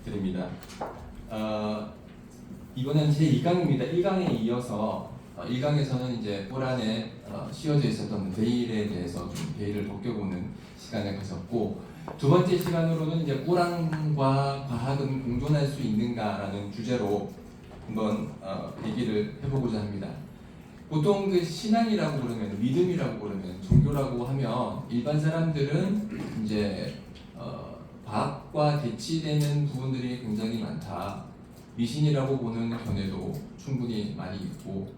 드립니다. 이거는 제 2강입니다. 1강에 이어서 1강에서는 이제 꼬란에 씌워져 있었던 베일에 대해서 좀 베일을 벗겨보는 시간을 가졌고, 두 번째 시간으로는 이제 꼬란과 과학은 공존할 수 있는가라는 주제로 한번 얘기를 해보고자 합니다. 보통 그 신앙이라고 그러면, 믿음이라고 그러면, 종교라고 하면 일반 사람들은 이제 과학과 대치되는 부분들이 굉장히 많다, 미신이라고 보는 견해도 충분히 많이 있고,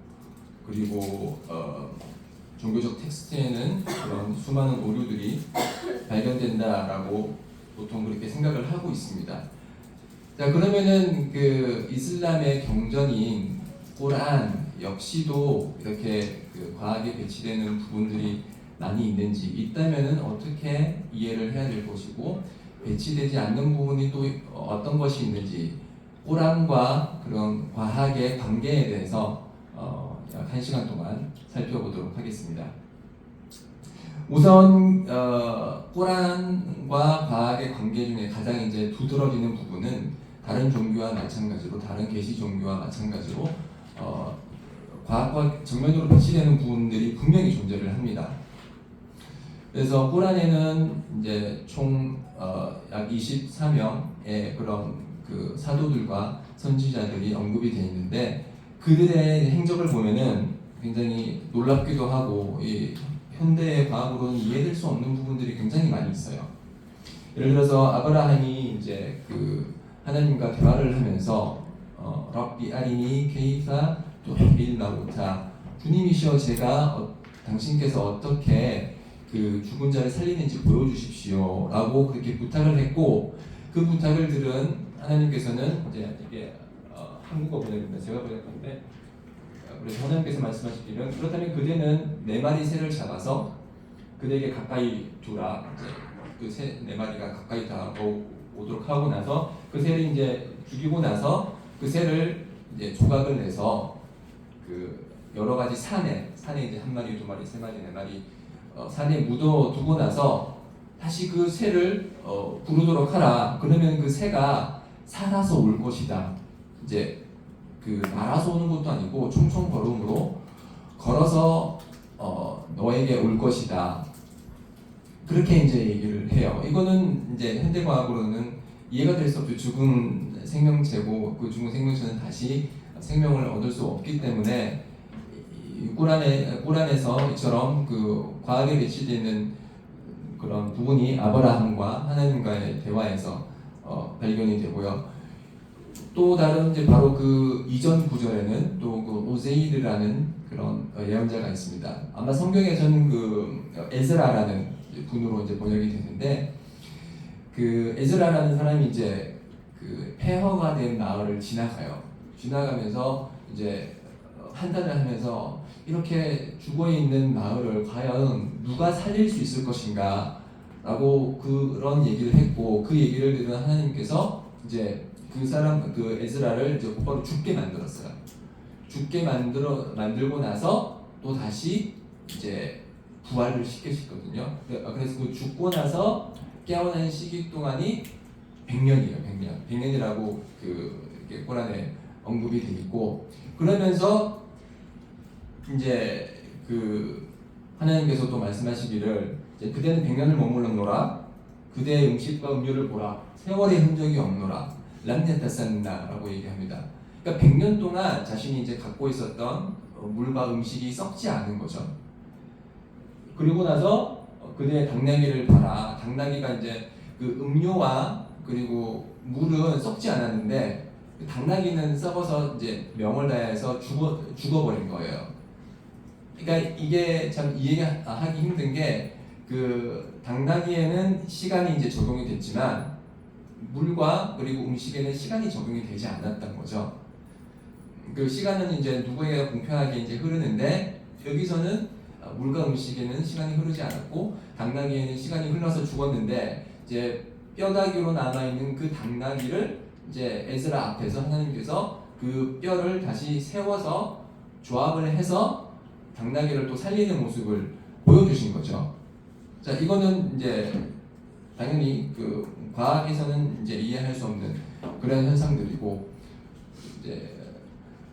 그리고 종교적 텍스트에는 그런 수많은 오류들이 발견된다라고 보통 그렇게 생각을 하고 있습니다. 자, 그러면은 그 이슬람의 경전인 꾸란 역시도 이렇게 그 과학에 배치되는 부분들이 많이 있는지, 있다면은 어떻게 이해를 해야 될 것이고, 배치되지 않는 부분이 또 어떤 것이 있는지, 꾸란과 그런 과학의 관계에 대해서 약 1시간 동안 살펴보도록 하겠습니다. 우선 꾸란과 과학의 관계 중에 가장 이제 두드러지는 부분은 다른 종교와 마찬가지로, 다른 계시 종교와 마찬가지로 과학과 정면으로 배치되는 부분들이 분명히 존재를 합니다. 그래서 꾸란에는 이제 총 약 24명의 그런 그 사도들과 선지자들이 언급이 되어 있는데, 그들의 행적을 보면은 굉장히 놀랍기도 하고, 이 현대의 과학으로는 이해될 수 없는 부분들이 굉장히 많이 있어요. 예를 들어서 아브라함이 이제 그 하나님과 대화를 하면서 rabbi arini kayfa tuhyil mauta, 주님이시여 제가 당신께서 어떻게 그 죽은 자를 살리는지 보여주십시오 라고 그렇게 부탁을 했고, 그 부탁을 들은 하나님께서는 이제 이게 한국어 번역입니다. 제가 번역한데, 그래서 하나님께서 말씀하시기를, 그렇다면 그대는 4마리 새를 잡아서 그대에게 가까이 두라. 그 새 4마리가 가까이 다가오도록 하고 나서 그 새를 이제 죽이고 나서 그 새를 이제 조각을 내서 그 여러 가지 산에 이제 1마리, 2마리, 3마리, 4마리 산에 묻어두고 나서 다시 그 새를 부르도록 하라. 그러면 그 새가 살아서 올 것이다. 이제 그 날아서 오는 것도 아니고 총총 걸음으로 걸어서 너에게 올 것이다. 그렇게 이제 얘기를 해요. 이거는 이제 현대과학으로는 이해가 될 수 없죠. 죽은 생명체고 그 죽은 생명체는 다시 생명을 얻을 수 없기 때문에, 꾸란에서 이처럼 그 과학에 배치되는 그런 부분이 아브라함과 하나님과의 대화에서 발견이 되고요. 또 다른 이제 바로 그 이전 구절에는 또 그 오세이르라는 그런 예언자가 있습니다. 아마 성경에서는 그 에스라라는 분으로 이제 번역이 되는데, 그 에스라라는 사람이 이제 그 폐허가 된 마을을 지나가면서 이제 한탄을 하면서 이렇게 죽어 있는 마을을 과연 누가 살릴 수 있을 것인가 라고 그런 얘기를 했고, 그 얘기를 들은 하나님께서 이제 그 에스라를 이제 곧바로 죽게 만들었어요. 죽게 만들고 나서 또 다시 이제 부활을 시켰거든요. 그래서 그 죽고 나서 깨어난 시기 동안이 100년이에요. 100년이라고 그 꾸란에 언급이 돼 있고, 그러면서 이제 그 하나님께서 또 말씀하시기를, 이제 그대는 100년을 머물렀노라. 그대의 음식과 음료를 보라. 세월의 흔적이 없노라. 람냐타산나라고 얘기합니다. 그러니까 100년 동안 자신이 이제 갖고 있었던 물과 음식이 썩지 않은 거죠. 그리고 나서 그대의 당나귀를 봐라. 당나귀가 이제 그 음료와 그리고 물은 썩지 않았는데, 그 당나귀는 썩어서 이제 명을 다해서 죽어버린 거예요. 그러니까 이게 참 이해하기 힘든 게, 그 당나귀에는 시간이 이제 적용이 됐지만 물과 그리고 음식에는 시간이 적용이 되지 않았던 거죠. 그 시간은 이제 누구에게 공평하게 이제 흐르는데, 여기서는 물과 음식에는 시간이 흐르지 않았고 당나귀에는 시간이 흘러서 죽었는데, 이제 뼈다귀로 남아있는 그 당나귀를 이제 에스라 앞에서 하나님께서 그 뼈를 다시 세워서 조합을 해서 당나귀를 또 살리는 모습을 보여주신 거죠. 자, 이거는 이제 당연히 그 과학에서는 이제 이해할 수 없는 그런 그런 현상들이고, 이제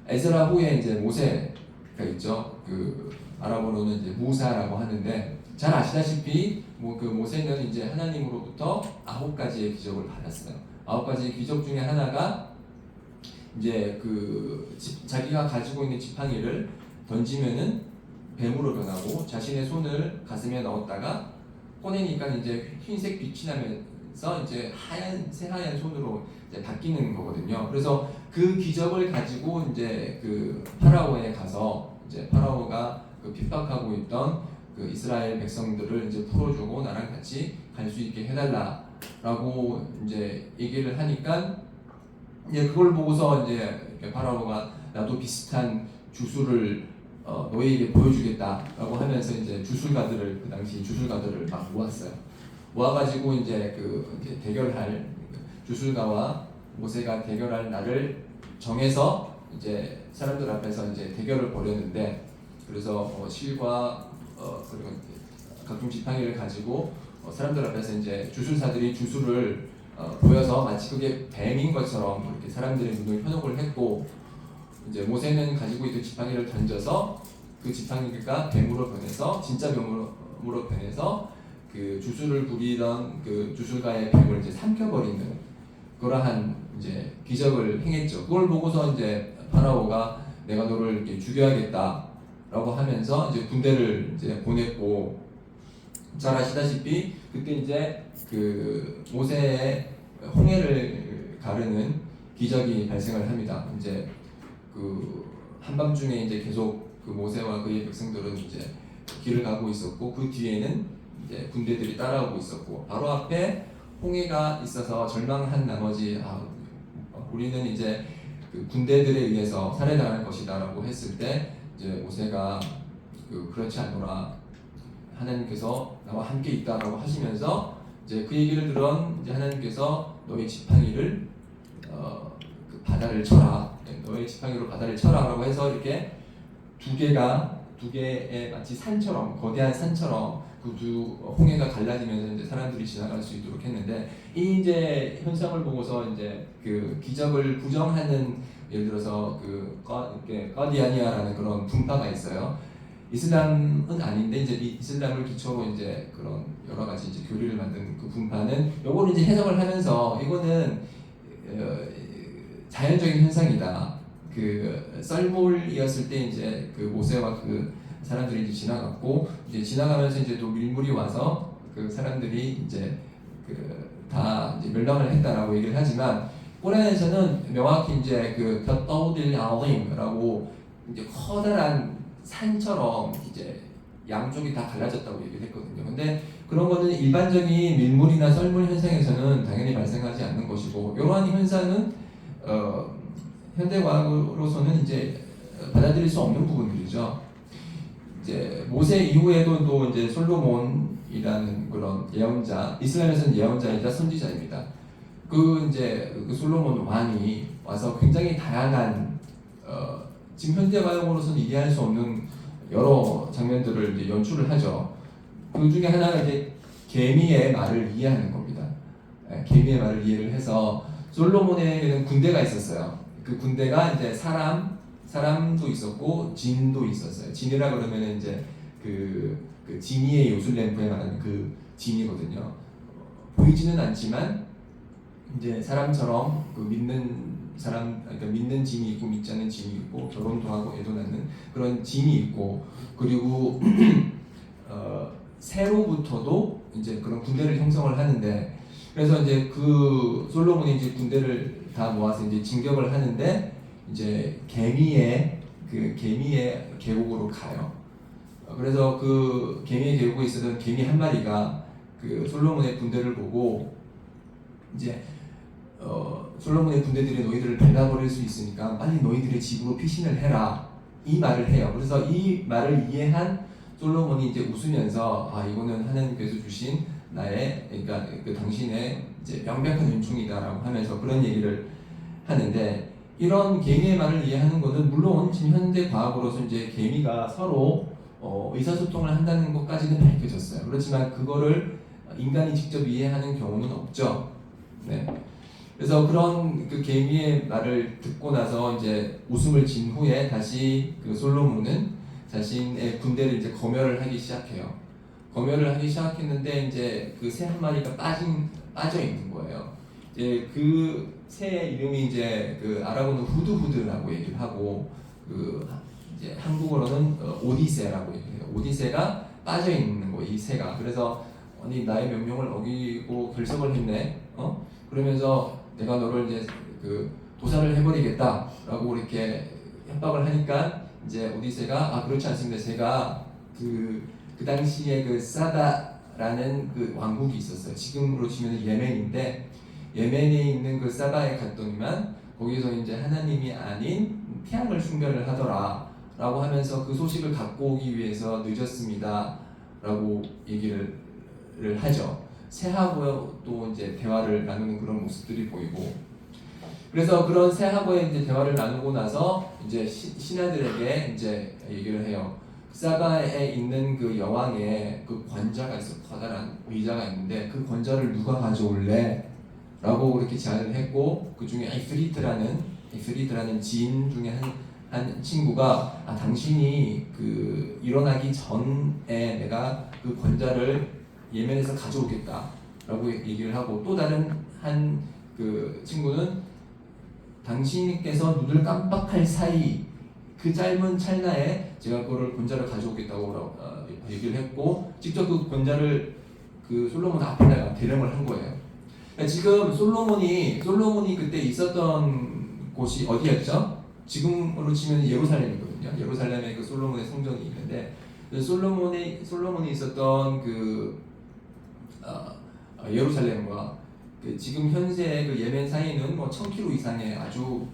에스라 후에 이제 모세가 있죠. 그 아랍어로는 이제 무사라고 하는데, 잘 아시다시피 그 모세는 이제 하나님으로부터 9가지의 기적을 받았어요. 9가지의 기적 중에 하나가 이제 자기가 가지고 있는 지팡이를 던지면은 뱀으로 변하고, 자신의 손을 가슴에 넣었다가 꺼내니까 이제 흰색 빛이 나면서 이제 새하얀 손으로 이제 바뀌는 거거든요. 그래서 그 기적을 가지고 이제 그 파라오에 가서, 이제 파라오가 핍박하고 있던 그 이스라엘 백성들을 이제 풀어주고 나랑 같이 갈 수 있게 해달라라고 이제 얘기를 하니까, 이제 그걸 보고서 이제 파라오가 나도 비슷한 주술을 너희에게 보여주겠다라고 하면서 이제 주술가들을, 그 당시 주술가들을 막 모았어요. 모아가지고 이제 이제 대결할, 주술가와 모세가 대결할 날을 정해서 이제 사람들 앞에서 이제 대결을 벌였는데, 그래서 실과 그리고 각종 지팡이를 가지고 사람들 앞에서 이제 주술사들이 주술을 보여서 마치 그게 뱀인 것처럼 이렇게 사람들의 눈을 현혹을 했고, 이제 모세는 가지고 있던 지팡이를 던져서 그 지팡이가 뱀으로 변해서, 진짜 뱀으로 변해서 그 주술을 부리던 그 주술가의 뱀을 이제 삼켜버리는 그러한 이제 기적을 행했죠. 그걸 보고서 이제 파라오가 내가 너를 이렇게 죽여야겠다라고 하면서 이제 군대를 이제 보냈고, 잘 아시다시피 그때 이제 그 모세의 홍해를 가르는 기적이 발생을 합니다. 이제 그 한밤중에 이제 계속 그 모세와 그의 백성들은 이제 길을 가고 있었고, 그 뒤에는 이제 군대들이 따라오고 있었고, 바로 앞에 홍해가 있어서 절망한 나머지 우리는 이제 그 군대들에 의해서 살해당할 것이다라고 했을 때, 이제 모세가 그렇지 않노라, 하나님께서 나와 함께 있다라고 하시면서 이제 그 얘기를 들은 이제 하나님께서 너의 지팡이를 그 바다를 쳐라, 너의 지팡이로 바다를 쳐라라고 해서 이렇게 두 개의 마치 산처럼, 거대한 산처럼 그 두 홍해가 갈라지면서 이제 사람들이 지나갈 수 있도록 했는데, 이 이제 현상을 보고서 이제 그 기적을 부정하는, 예를 들어서 거디아니아라는 그런 분파가 있어요. 이슬람은 아닌데 이제 이슬람을 기초로 이제 그런 여러 가지 이제 교리를 만든 그 분파는 요거를 이제 해석을 하면서, 이거는 자연적인 현상이다. 그 썰물이었을 때 이제 그 모세와 그 사람들이 이제 지나갔고, 이제 지나가면서 이제 또 밀물이 와서 그 사람들이 이제 다 이제 멸망을 했다라고 얘기를 하지만, 꾸란에서는 명확히 이제 떠우딜 아림이라고 이제 커다란 산처럼 이제 양쪽이 다 갈라졌다고 얘기를 했거든요. 근데 그런 거는 일반적인 밀물이나 썰물 현상에서는 당연히 발생하지 않는 것이고, 이러한 현상은 현대과학으로서는 이제 받아들일 수 없는 부분들이죠. 이제 모세 이후에도 또 이제 솔로몬이라는 그런 예언자, 이슬람에서는 예언자이자 선지자입니다. 이제 그 솔로몬 왕이 와서 굉장히 다양한 지금 현대과학으로서는 이해할 수 없는 여러 장면들을 이제 연출을 하죠. 그 중에 하나가 이제 개미의 말을 이해하는 겁니다. 개미의 말을 이해를 해서, 솔로몬에게는 군대가 있었어요. 그 군대가 이제 사람도 있었고 진도 있었어요. 진이라 그러면 이제 그 지니의 요술램프에 말하는 그 진이거든요. 보이지는 않지만 이제 사람처럼 그 믿는 사람, 그러니까 믿는 진이 있고 믿지 않는 진이 있고, 결혼도 하고 애도 낳는 그런 진이 있고, 그리고 새로부터도 이제 그런 군대를 형성을 하는데, 그래서 이제 그 솔로몬이 이제 군대를 다 모아서 이제 진격을 하는데, 이제 개미의 계곡으로 가요. 그래서 그 개미의 계곡에 있었던 개미 한 마리가 그 솔로몬의 군대를 보고, 이제 솔로몬의 군대들이 너희들을 밟아버릴 수 있으니까 빨리 너희들의 집으로 피신을 해라, 이 말을 해요. 그래서 이 말을 이해한 솔로몬이 이제 웃으면서, 이거는 하나님께서 주신 나의, 그러니까 당신의 이제 명백한 은총이다라고 하면서 그런 얘기를 하는데, 이런 개미의 말을 이해하는 것은 물론 지금 현대 과학으로서 이제 개미가 서로 의사소통을 한다는 것까지는 밝혀졌어요. 그렇지만 그거를 인간이 직접 이해하는 경우는 없죠. 네. 그래서 그런 그 개미의 말을 듣고 나서 이제 웃음을 진 후에 다시 그 솔로몬은 자신의 군대를 이제 검열을 하기 시작해요. 검열을 하기 시작했는데 이제 그 새 한 마리가 빠져 있는 거예요. 이제 그 새의 이름이 이제 그 아랍어는 후드후드라고 얘기를 하고 그 이제 한국어로는 오디세라고 얘기해요. 오디세가 빠져 있는 거, 이 새가. 그래서 아니 나의 명령을 어기고 결석을 했네. 그러면서 내가 너를 이제 그 도살을 해버리겠다라고 이렇게 협박을 하니까 이제 오디세가 그렇지 않습니다. 제가 그 당시에 그 사다라는 그 왕국이 있었어요. 지금으로 치면 예멘인데 예멘에 있는 그 사다에 갔더니만 거기서 이제 하나님이 아닌 태양을 숭배를 하더라라고 하면서 그 소식을 갖고 오기 위해서 늦었습니다. 라고 얘기를 하죠. 새하고 또 이제 대화를 나누는 그런 모습들이 보이고, 그래서 그런 새하고의 이제 대화를 나누고 나서 이제 신하들에게 이제 얘기를 해요. 사바에 있는 그 여왕의 그 권자가 있어, 커다란 의자가 있는데 그 권자를 누가 가져올래? 라고 그렇게 제안을 했고, 그 중에 이프리트라는 지인 중에 한 친구가 당신이 그 일어나기 전에 내가 그 권자를 예멘에서 가져오겠다라고 얘기를 하고, 또 다른 한 그 친구는 당신께서 눈을 깜빡할 사이 그 짧은 찰나에 제가 그거를 권자를 가져오겠다고 얘기를 했고, 직접 그 권자를 그 솔로몬 앞에다가 대령을 한 거예요. 그러니까 지금 솔로몬이 그때 있었던 곳이 어디였죠? 지금으로 치면 예루살렘이거든요. 예루살렘에 그 솔로몬의 성전이 있는데, 솔로몬이 있었던 그 예루살렘과 그 지금 현재의 그 예멘 사이는 뭐 1000km 이상의 아주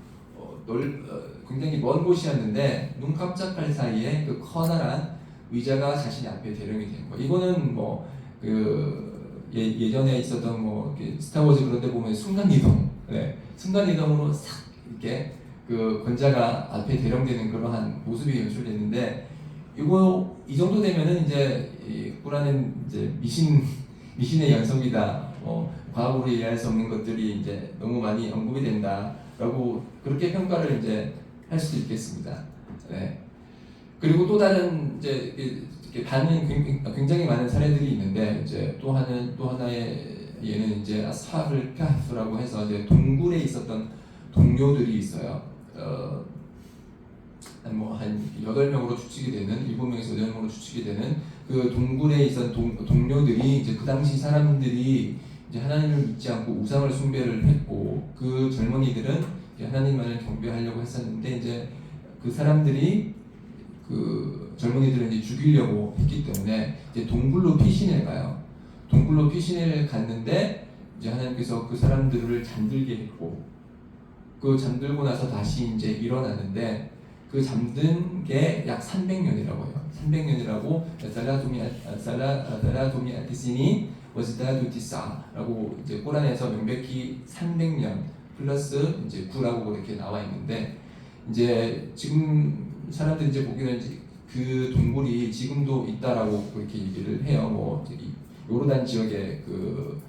굉장히 먼 곳이었는데, 눈 깜짝할 사이에 그 커다란 의자가 자신 앞에 대령이 된 거. 이거는 뭐 그 예전에 있었던 뭐 스타워즈 그런 데 보면 순간이동으로 싹 이렇게 그 권자가 앞에 대령되는 그러한 모습이 연출됐는데, 이 정도 되면은 이제 이 꾸라는 이제 미신의 연속이다. 과학으로 이해할 수 없는 것들이 이제 너무 많이 언급이 된다라고 그렇게 평가를 이제 할 수도 있겠습니다. 네. 그리고 또 다른 이제 다른 굉장히 많은 사례들이 있는데, 이제 또 하나의 예는 이제 아스하블 카프라고 해서 이제 동굴에 있었던 동료들이 있어요. 한 8명으로 추측이 되는, 7명에서 8명으로 추측이 되는 그 동굴에 있었던 동료들이 이제 그 당시 사람들이 이제 하나님을 믿지 않고 우상을 숭배를 했고, 그 젊은이들은 하나님만을 경배하려고 했었는데, 이제 그 사람들이 그 젊은이들을 이제 죽이려고 했기 때문에 이제 동굴로 피신을 가요. 동굴로 피신을 갔는데 이제 하나님께서 그 사람들을 잠들게 했고, 그 잠들고 나서 다시 이제 일어났는데, 그 잠든 게 약 300년이라고 해요. 300년이라고 살라도미 아티시니 워즈다두 티사라고 이제 꼬란에서 명백히 300년 플러스 이제 9라고 이렇게 나와 있는데, 이제 지금 사람들이 이제 보기에는 이제 그 동굴이 지금도 있다라고 그렇게 얘기를 해요. 뭐 요르단 지역의 그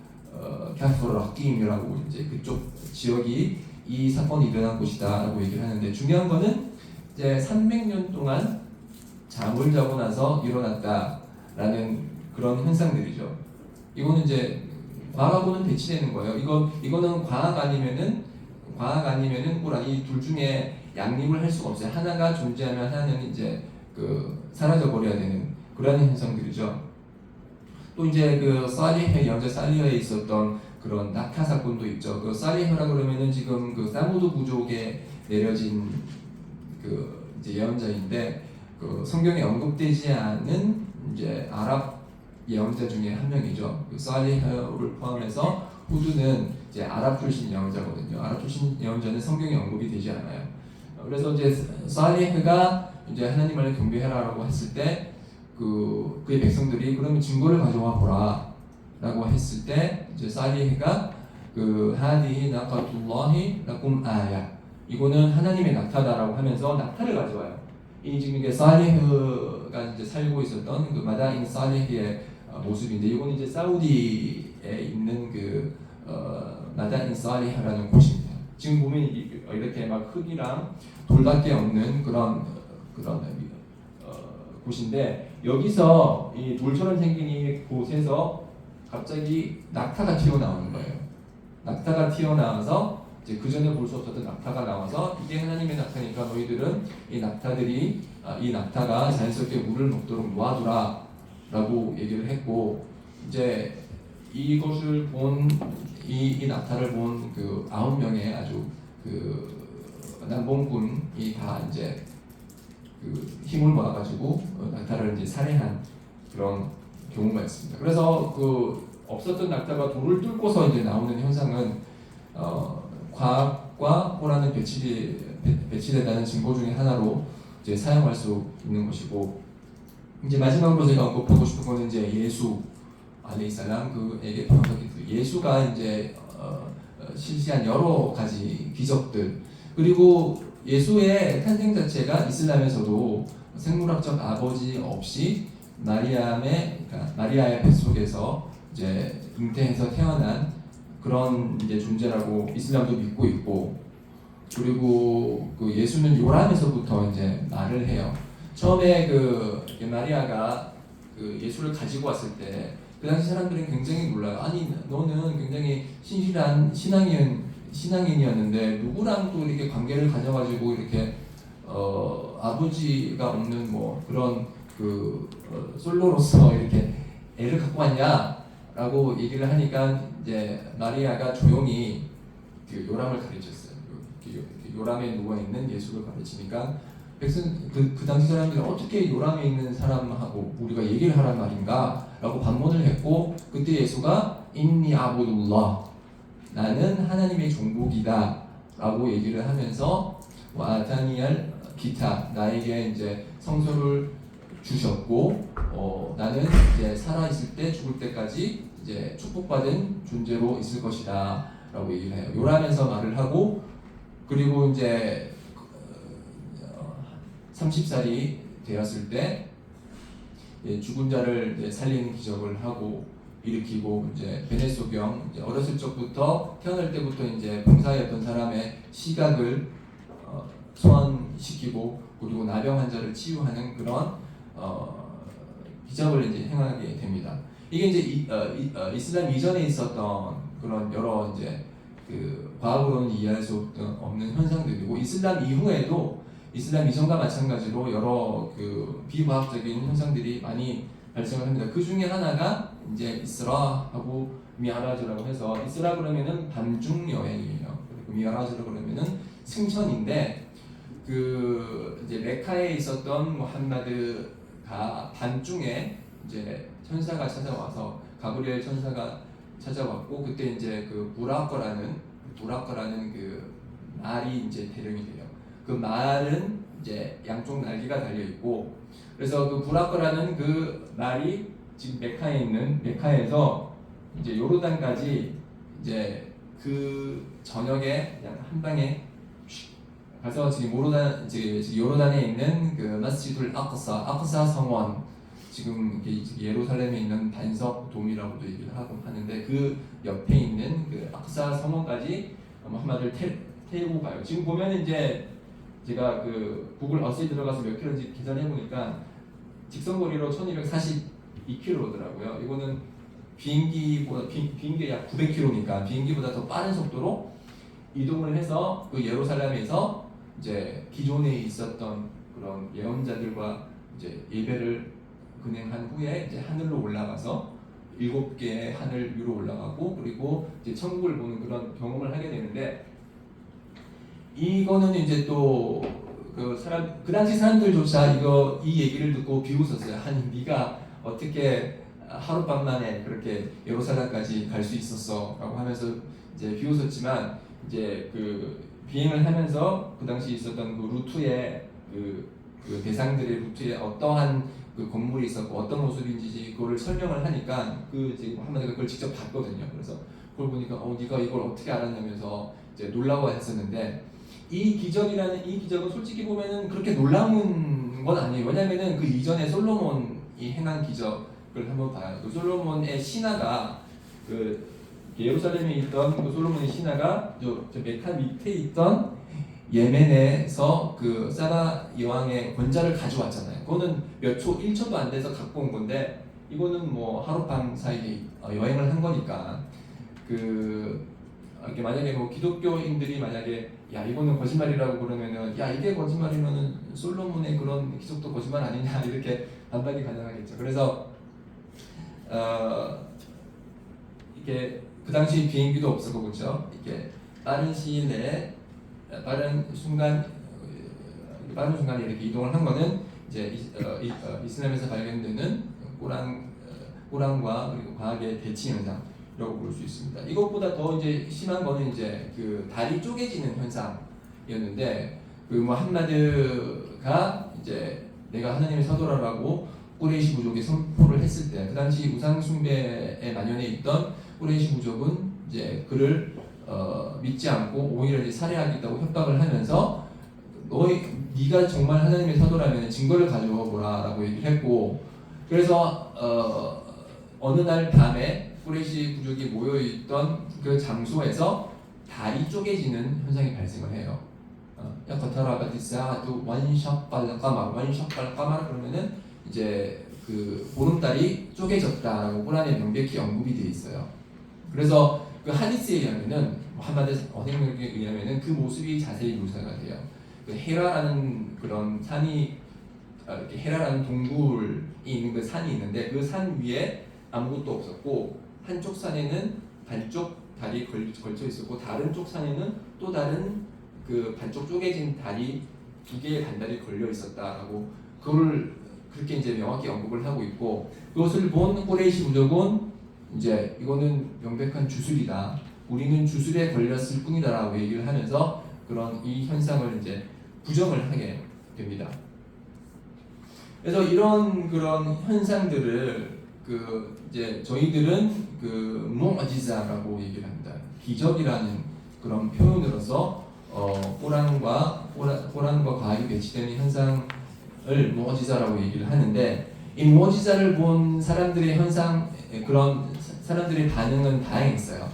카프르 라킴이라고 이제 그쪽 지역이 이 사건이 일어난 곳이다라고 얘기를 하는데, 중요한 거는 이제 300년 동안 잠을 자고 나서 일어났다라는 그런 현상들이죠. 이거는 이제 과학하고는 배치되는 거예요. 이거는 과학 아니면은 꾸란, 이 둘 중에 양립을 할 수가 없어요. 하나가 존재하면 하나는 이제 그 사라져 버려야 되는 그런 현상들이죠. 또 이제 그 살리헤 영자 살리헤에 있었던 그런 낙타 사건도 있죠. 그 살리헤라 그러면은 지금 그 사무드 부족에 내려진 그 이제 예언자인데, 그 성경에 언급되지 않은 이제 아랍 예언자 중에 한 명이죠. 그 살리헤를 포함해서 후드는 이제 아랍 출신 예언자거든요. 아랍 출신 예언자는 성경에 언급이 되지 않아요. 그래서 이제 살리헤가 이제 하나님을 경배해라라고 했을 때 그의 백성들이 그러면 증거를 가져와 보라라고 했을 때, 이제 살리헤가 그 하디히 나카툴라히 라쿰 아야, 이거는 하나님의 낙타다라고 하면서 낙타를 가져와요. 이 지금 이게 살리흐가 이제 살고 있었던 그 마다인 살리흐의 모습인데, 이거는 이제 사우디에 있는 그 마다인 살리하라는 곳입니다. 지금 보면 이렇게 막 흙이랑 돌밖에 없는 그런 곳인데, 여기서 이 돌처럼 생긴 이 곳에서 갑자기 낙타가 튀어나오는 거예요. 낙타가 튀어나와서 이제 그 전에 볼 수 없었던 낙타가 나와서, 이게 하나님의 낙타니까 너희들은 이 낙타가 자연스럽게 물을 먹도록 놓아두라라고 얘기를 했고, 이제 이것을 본 이 낙타를 본 그 9명의 아주 그 남봉꾼이 다 이제 그 힘을 모아가지고 낙타를 이제 살해한 그런 경우가 있습니다. 그래서 그 없었던 낙타가 돌을 뚫고서 이제 나오는 현상은 과학과 호라는 배치되다는 증거 중에 하나로 이제 사용할 수 있는 것이고, 이제 마지막으로 제가 언급하고 싶은 거는 이제 예수 알레이살람 그에게 변호사기, 예수가 이제 실시한 여러 가지 기적들, 그리고 예수의 탄생 자체가 이슬람에서도 생물학적 아버지 없이 마리아의 뱃속에서 이제 잉태해서 태어난 그런 이제 존재라고 이슬람도 믿고 있고, 그리고 그 예수는 요람에서부터 이제 말을 해요. 처음에 그 마리아가 그 예수를 가지고 왔을 때 그 당시 사람들은 굉장히 놀라요. 아니, 너는 굉장히 신실한 신앙인이었는데 누구랑 또 이렇게 관계를 가져가지고 이렇게 아버지가 없는 뭐 그런 솔로로서 이렇게 애를 갖고 왔냐라고 얘기를 하니까, 이제 마리아가 조용히 그 요람을 가르쳤어요. 요람에 누워 있는 예수를 가르치니까 그 당시 사람들이 어떻게 요람에 있는 사람하고 우리가 얘기를 하란 말인가 라고 반문을 했고, 그때 예수가 인니 아부둘라, 나는 하나님의 종복이다 라고 얘기를 하면서 와타니알 기타, 나에게 이제 성소를 주셨고 나는 이제 살아있을 때 죽을 때까지 이제 축복받은 존재로 있을 것이다 라고 얘기를 해요. 요람에서 말을 하고, 그리고 이제 30살이 되었을 때 죽은 자를 이제 살리는 기적을 하고 일으키고, 이제 베네소경, 이제 어렸을 적부터 태어날 때부터 이제 봉사했던 사람의 시각을 소환시키고, 그리고 나병 환자를 치유하는 그런 기적을 이제 행하게 됩니다. 이게 이제 이슬람 이전에 있었던 그런 여러 이제 그 과학으로는 이해할 수 없는 현상들이고, 이슬람 이후에도 이슬람 이전과 마찬가지로 여러 그 비과학적인 현상들이 많이 발생을 합니다. 그 중에 하나가 이제 이스라하고 미아라즈라고 해서, 이스라 그러면은 밤중 여행이에요. 그리고 미아라즈라고 그러면은 승천인데, 그 이제 메카에 있었던 무함마드가 밤중에 이제 천사가 찾아와서, 가브리엘 천사가 찾아왔고, 그때 이제 그 부라커라는 그 말이 이제 대령이 돼요. 그 말은 이제 양쪽 날개가 달려 있고, 그래서 그 부라커라는 그 말이 지금 메카에서 이제 요르단까지 이제 그 저녁에 그냥 한 방에 가서 지금 요르단에 있는 그 마스지둘 아크사 성원, 지금 예루살렘에 있는 반석 돔이라고도 얘기를 하는데, 그 옆에 있는 그 아크사 성원까지 무함마드를 태우고 가요. 지금 보면 이제 제가 그 구글 어스에 들어가서 몇 킬로인지 계산해 보니까 직선거리로 1242km더라고요. 이거는 비행기 약 900km니까 비행기보다 더 빠른 속도로 이동을 해서 그 예루살렘에서 이제 기존에 있었던 그런 예언자들과 이제 예배를 근행한 후에 이제 하늘로 올라가서 7개의 하늘 위로 올라가고, 그리고 이제 천국을 보는 그런 경험을 하게 되는데, 이거는 이제 또 그 당시 사람들조차 이 얘기를 듣고 비웃었어요. 아니, 네가 어떻게 하룻밤 만에 그렇게 예루살렘까지 갈 수 있었어?라고 하면서 이제 비웃었지만, 이제 그 비행을 하면서 그 당시 있었던 그 루트에 그 대상들의 루트에 어떠한 그 건물이 있었고 어떤 모습인지 그거를 설명을 하니까 한마디가 그걸 직접 봤거든요. 그래서 그걸 보니까 네가 이걸 어떻게 알았냐면서 이제 놀라워했었는데, 이 기적은 솔직히 보면은 그렇게 놀라운 건 아니에요. 왜냐면은 그 이전에 솔로몬이 행한 기적을 한번 봐요. 그 솔로몬의 신하가 그 예루살렘에 있던 그 솔로몬의 신하가 저 메카 밑에 있던 예멘에서 그 사라 여왕의 권자를 가져왔잖아요. 그거는 몇 초, 1초도 안 돼서 갖고 온 건데 이거는 뭐 하룻밤 사이에 여행을 한 거니까 이렇게 만약에 뭐 기독교인들이 만약에 야 이거는 거짓말이라고 그러면은 야 이게 거짓말이면은 솔로몬의 그런 기적도 거짓말 아니냐 이렇게 반박이 가능하겠죠. 그래서 이게 그 당시 비행기도 없었고 그렇죠. 이게 빠른 시일 내에 빠른 순간에 이렇게 이동을 한 거는 이제 이슬람에서 발견되는 꾸란과 그리고 과학의 대치 현상이라고 볼 수 있습니다. 이것보다 더 이제 심한 거는 이제 그 다리 쪼개지는 현상이었는데 그 무함마드가 이제 내가 하나님의 사도라고 꾸레이시 부족이 선포를 했을 때 그 당시 우상 숭배에 만연해 있던 꾸레이시 부족은 이제 그를 믿지 않고 오히려 이제 살해하겠다고 협박을 하면서 네가 정말 하나님의 사도라면 증거를 가져와 보라라고 얘기를 했고 그래서 어느 날 밤에 꾸레이시 부족이 모여있던 그 장소에서 다리 쪼개지는 현상이 발생을 해요. 야커타라바티사도 원샷발까마 그러면은 이제 그 보름달이 쪼개졌다라고 꾸란에 명백히 언급이 되어 있어요. 그래서 그 하디스에 의하면은 무함마드 어생명에 의하면은 그 모습이 자세히 묘사가 돼요. 그 헤라라는 그런 산이 이렇게 헤라라는 동굴이 있는 그 산이 있는데 그 산 위에 아무것도 없었고 한쪽 산에는 반쪽 다리 걸쳐 있었고 다른 쪽 산에는 또 다른 그 반쪽 쪼개진 다리 두 개의 반달이 걸려 있었다라고 그걸 그렇게 이제 명확히 언급을 하고 있고 그것을 본 꾸레이시 부족은 이제 이거는 명백한 주술이다. 우리는 주술에 걸렸을 뿐이다라고 얘기를 하면서 그런 이 현상을 이제 부정을 하게 됩니다. 그래서 이런 그런 현상들을 그 이제 저희들은 그 무어지자라고 얘기를 합니다. 기적이라는 그런 표현으로서 꾸란과 과학이 배치되는 현상을 무어지자라고 얘기를 하는데 이 무어지자를 본 사람들의 현상 그런 사람들의 반응은 다양했어요.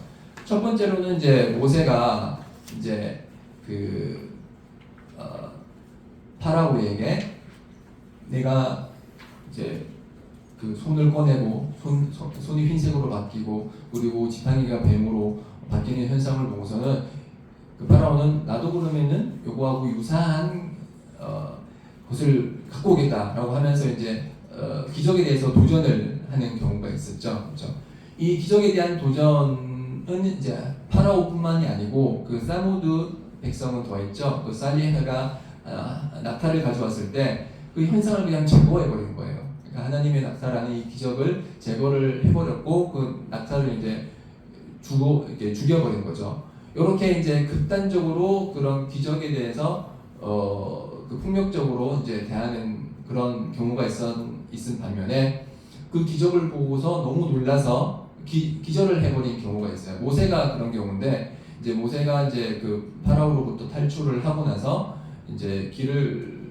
첫 번째로는 이제 모세가 이제 그 파라오에게 내가 이제 그 손을 꺼내고 손이 흰색으로 바뀌고 그리고 지팡이가 뱀으로 바뀌는 현상을 보고서는 그 파라오는 나도 그러면은 요거하고 유사한 것을 갖고 오겠다라고 하면서 이제 기적에 대해서 도전을 하는 경우가 있었죠. 그렇죠? 이 기적에 대한 도전은 이제 파라오뿐만이 아니고 그 사무드 백성은 더했죠. 그 살리헤가 낙타를 가져왔을 때 그 현상을 그냥 제거해버린 거예요. 그러니까 하나님의 낙타라는 이 기적을 제거를 해버렸고 그 낙타를 이제 이렇게 죽여버린 거죠. 이렇게 이제 극단적으로 그런 기적에 대해서 그 폭력적으로 이제 대하는 그런 경우가 있은 반면에 그 기적을 보고서 너무 놀라서 기절을 해버린 경우가 있어요. 모세가 그런 경우인데 이제 모세가 이제 그 파라오로부터 탈출을 하고 나서 이제 길을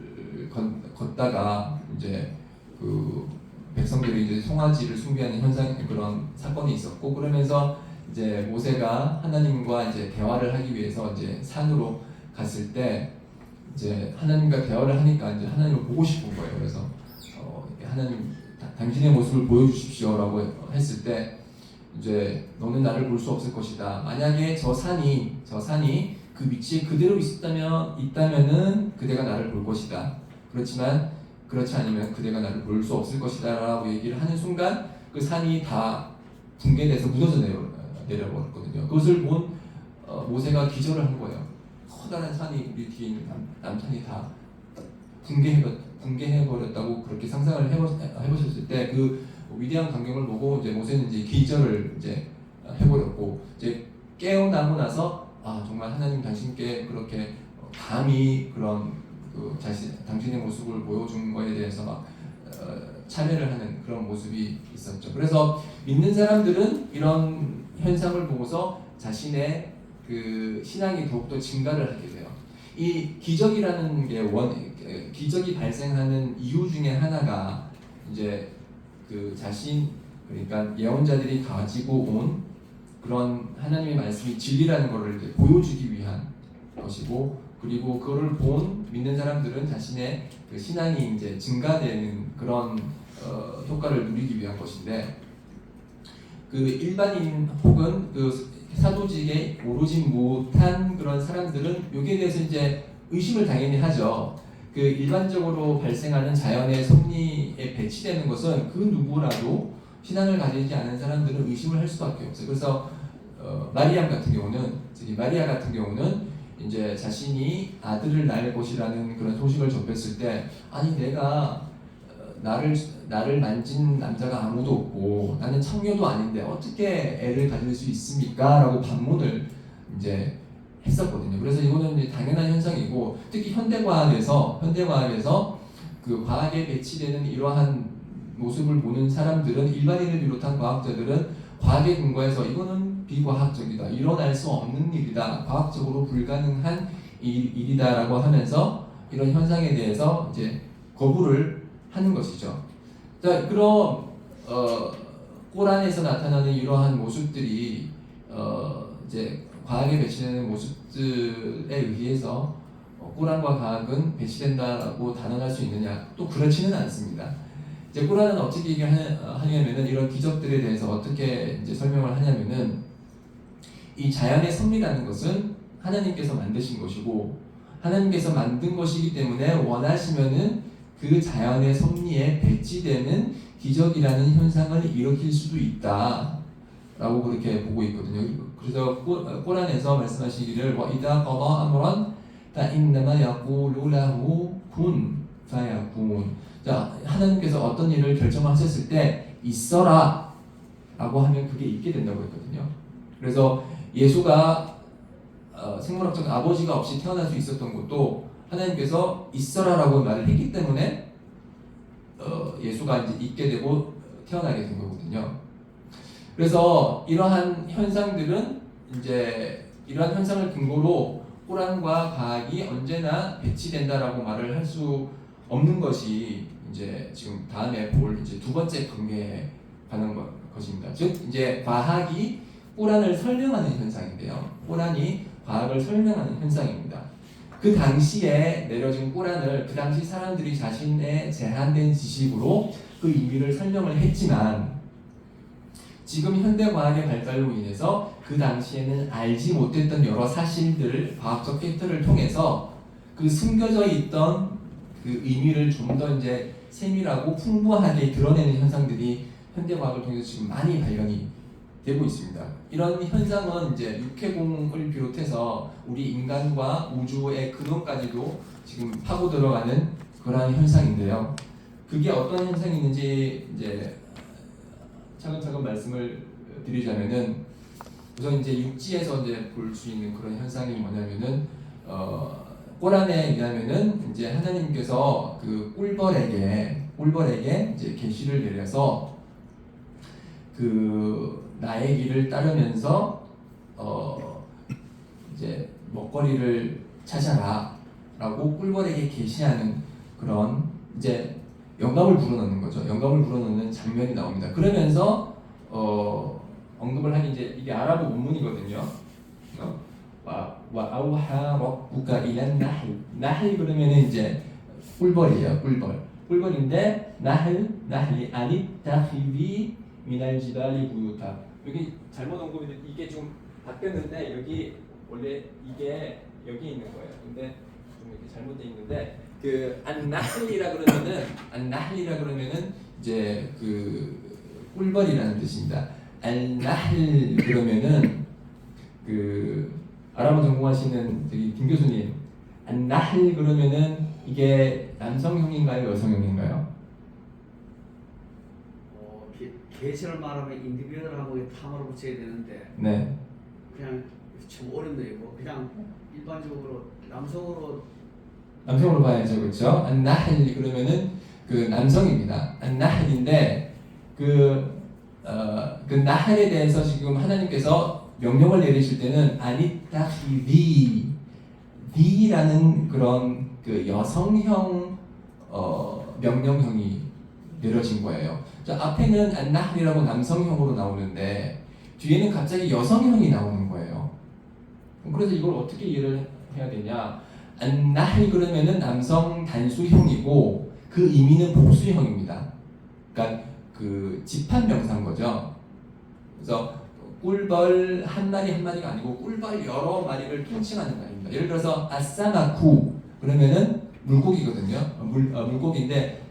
걷다가 이제 그 백성들이 이제 송아지를 숭배하는 그런 사건이 있었고 그러면서 이제 모세가 하나님과 이제 대화를 하기 위해서 이제 산으로 갔을 때 이제 하나님과 대화를 하니까 이제 하나님을 보고 싶은 거예요. 그래서 하나님 당신의 모습을 보여주십시오라고 했을 때 이제 너는 나를 볼 수 없을 것이다. 만약에 저 산이 그 위치에 그대로 있다면은 그대가 나를 볼 것이다. 그렇지만 그렇지 않으면 그대가 나를 볼 수 없을 것이다라고 얘기를 하는 순간 그 산이 다 붕괴돼서 무너져 내려버렸거든요. 그것을 본 모세가 기절을 한 거예요. 커다란 산이 우리 뒤에 있는 남산이 다 붕괴해버렸다고 그렇게 상상을 해보셨을 때 그 위대한 광경을 보고 이제 모세는 이제 기절을 이제 해버렸고 이제 깨어나고 나서 정말 하나님 당신께 그렇게 감히 그런 당신의 모습을 보여준 거에 대해서 막 참여를 하는 그런 모습이 있었죠. 그래서 믿는 사람들은 이런 현상을 보고서 자신의 그 신앙이 더욱더 증가를 하게 돼요. 이 기적이라는 게 기적이 발생하는 이유 중에 하나가 이제 그 자신 그러니까 예언자들이 가지고 온 그런 하나님의 말씀이 진리라는 것을 이제 보여주기 위한 것이고, 그리고 그거를 본 믿는 사람들은 자신의 그 신앙이 이제 증가되는 그런 효과를 누리기 위한 것인데, 그 일반인 혹은 그 사도직에 오르지 못한 그런 사람들은 여기에 대해서 이제 의심을 당연히 하죠. 그 일반적으로 발생하는 자연의 섭리에 배치되는 것은 그 누구라도 신앙을 가지지 않은 사람들은 의심을 할 수밖에 없어요. 그래서 마리아 같은 경우는 이제 자신이 아들을 낳을 것이라는 그런 소식을 접했을 때, 아니 내가 나를 만진 남자가 아무도 없고 나는 청녀도 아닌데 어떻게 애를 가질 수 있습니까? 라고 반문을 이제 했었거든요. 그래서 이거는 이제 당연한 현상이고, 특히 현대과학에서 그 과학에 배치되는 이러한 모습을 보는 사람들은, 일반인을 비롯한 과학자들은 과학에 근거해서 이거는 비과학적이다, 일어날 수 없는 일이다, 과학적으로 불가능한 일이다라고 하면서 이런 현상에 대해서 이제 거부를 하는 것이죠. 자, 그럼 꼬란에서 나타나는 이러한 모습들이 이제 과학에 배치되는 모습들에 의해서 꼬란과 과학은 배치된다라고 단언할 수 있느냐? 또 그렇지는 않습니다. 이제 꼬란은 어떻게 얘기하냐면은, 이런 기적들에 대해서 어떻게 이제 설명을 하냐면은, 이 자연의 섭리라는 것은 하나님께서 만드신 것이고, 하나님께서 만든 것이기 때문에 원하시면은 그 자연의 섭리에 배치되는 기적이라는 현상을 일으킬 수도 있다라고 그렇게 보고 있거든요. 그래서 꼬란에서 말씀하시기를 وَإِذَا قَضَى أَمْرًا فَإِنَّمَا يَقُولُ لَهُ كُنْ فَيَكُونُ. 자, 하나님께서 어떤 일을 결정하셨을 때 있어라 라고 하면 그게 있게 된다고 했거든요. 그래서 예수가 생물학적 아버지가 없이 태어날 수 있었던 것도 하나님께서 있어라 라고 말을 했기 때문에 예수가 이제 있게 되고 태어나게 된 거거든요. 그래서 이러한 현상들은 이제 이러한 현상을 근거로 꼬란과 과학이 언제나 배치된다라고 말을 할 수 없는 것이 이제 지금 다음에 볼 이제 두 번째 관계에 관한 것입니다. 즉 이제 과학이 꼬란을 설명하는 현상인데요. 꼬란이 과학을 설명하는 현상입니다. 그 당시에 내려진 꼬란을 그 당시 사람들이 자신의 제한된 지식으로 그 의미를 설명을 했지만, 지금 현대 과학의 발달로 인해서 그 당시에는 알지 못했던 여러 사실들, 과학적 팩트를 통해서 그 숨겨져 있던 그 의미를 좀 더 이제 세밀하고 풍부하게 드러내는 현상들이 현대 과학을 통해서 지금 많이 발견이 되고 있습니다. 이런 현상은 이제 육해공을 비롯해서 우리 인간과 우주의 근원까지도 지금 파고 들어가는 그러한 현상인데요. 그게 어떤 현상이 있는지 이제 차근차근 말씀을 드리자면은, 우선 이제 육지에서 이제 볼 수 있는 그런 현상이 뭐냐면은 꼬란에 의하면은 이제 하나님께서 그 꿀벌에게 이제 계시를 내려서 그 나의 길을 따르면서 이제 먹거리를 찾아라라고 꿀벌에게 계시하는 그런 이제 영감을 불어넣는 거죠. 영감을 불어넣는 장면이 나옵니다. 그러면서 언급을 하니 이제 이게 아랍어 문문이거든요. 와아우하 rabbuka 이란 나hl 그러면은 이제 꿀벌이에요. 꿀벌인데 나hl이 아니타히비 미날 지발이 부유타. 여기 잘못 언급인데 이게 좀 바뀌었는데, 여기 원래 이게 여기 있는 거예요. 근데 좀 이렇게 잘못돼 있는데, 그 안나hl이라 그러면은 이제 그 꿀벌이라는 뜻입니다. 알나hl 그러면은 그 아랍어 전공하시는 저기 김 교수님, 안나hl 그러면은 이게 남성형인가요, 여성형인가요? 계시를 말하면 인디비dual하고 탐으로 붙여야 되는데, 네. 그냥 좀 어렵네요. 그냥 일반적으로 남성으로 봐야죠, 그렇죠? 안나hl 그러면은 그 남성입니다. 안나hl인데 그 나hl에 대해서 지금 하나님께서 명령을 내리실 때는 아니타히비라는 그런 그 여성형 명령형이 내려진 거예요. 자, 앞에는 안나hl이라고 남성형으로 나오는데 뒤에는 갑자기 여성형이 나오는 거예요. 그래서 이걸 어떻게 이해를 해야 되냐? 안나hl 그러면은 남성 단수형이고 그 의미는 복수형입니다. 그러니까 그 집합 명사인 거죠. 그래서 꿀벌 한 마리 한 마리가 아니고 꿀벌 여러 마리를 통칭하는 말입니다. 예를 들어서 아싸마쿠 그러면은 물고기거든요. 물고기인데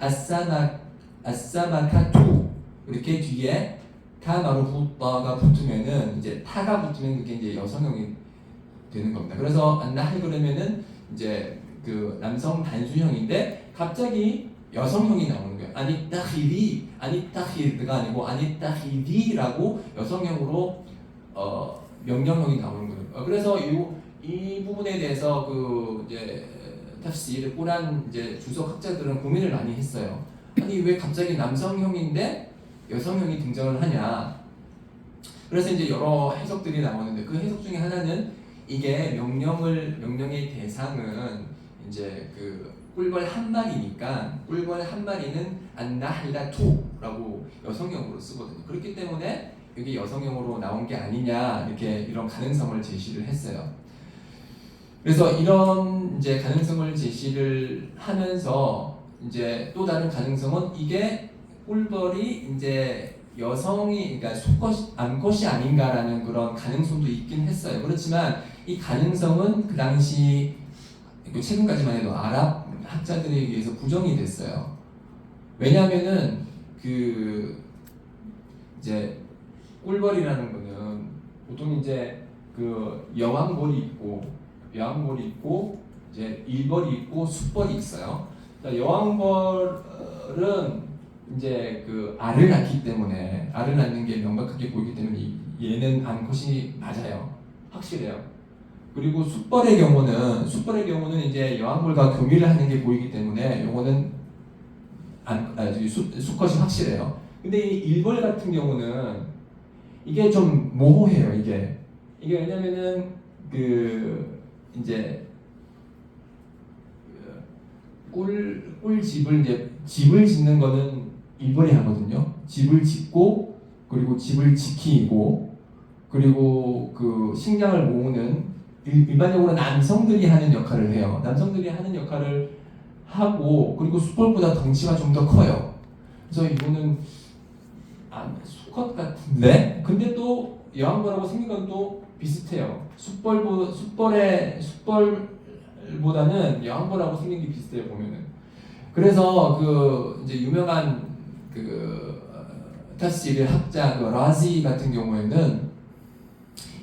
아싸마카투 이렇게 뒤에 타마루후따가 붙으면은 이제 타가 붙으면 그게 이제 여성형이 되는 겁니다. 그래서 안나할 그러면은 이제 그 남성 단수형인데 갑자기 여성형이 나오는 거예요. 아니따히디가 아니고 아니따히디라고 여성형으로 명령형이 나오는 거예요. 그래서 이 부분에 대해서 그 이제 타프시르 꾸란 이제 주석 학자들은 고민을 많이 했어요. 아니 왜 갑자기 남성형인데 여성형이 등장을 하냐? 그래서 이제 여러 해석들이 나오는데 그 해석 중에 하나는 이게 명령의 대상은 이제 그 꿀벌 한 마리니까 꿀벌 한 마리는 안나할라투라고 여성형으로 쓰거든요. 그렇기 때문에 이게 여성형으로 나온 게 아니냐 이렇게 이런 가능성을 제시를 했어요. 그래서 이런 이제 가능성을 제시를 하면서 이제 또 다른 가능성은 이게 꿀벌이 이제 여성이 그러니까 암컷이 아닌가라는 그런 가능성도 있긴 했어요. 그렇지만 이 가능성은 그 당시 최근까지만 해도 아랍 학자들에 의해서 부정이 됐어요. 왜냐하면은 그 이제 꿀벌이라는 거는 보통 이제 그 여왕벌이 있고 이제 일벌이 있고 숫벌이 있어요. 여왕벌은 이제 그 알을 낳기 때문에 알을 낳는 게 명백하게 보이기 때문에 얘는 암컷이 맞아요. 확실해요. 그리고 숫벌의 경우는 이제 여왕벌과 교미를 하는 게 보이기 때문에 요거는 수컷이 확실해요. 근데 이 일벌 같은 경우는 이게 좀 모호해요. 이게 왜냐면은 그 이제 꿀집을 이제 집을 짓는 거는 일벌이 하거든요. 집을 짓고 그리고 집을 지키고 그리고 그 식량을 모으는 일반적으로 남성들이 하는 역할을 해요. 남성들이 하는 역할을 하고 그리고 숫벌보다 덩치가 좀 더 커요. 그래서 이거는 수컷 같은데 근데 또 여왕벌하고 생긴 건 또 비슷해요. 숫벌보다는 여왕벌하고 생긴 게 비슷해요 보면은. 그래서 그 이제 유명한 그 타시르 학자 그 라지 같은 경우에는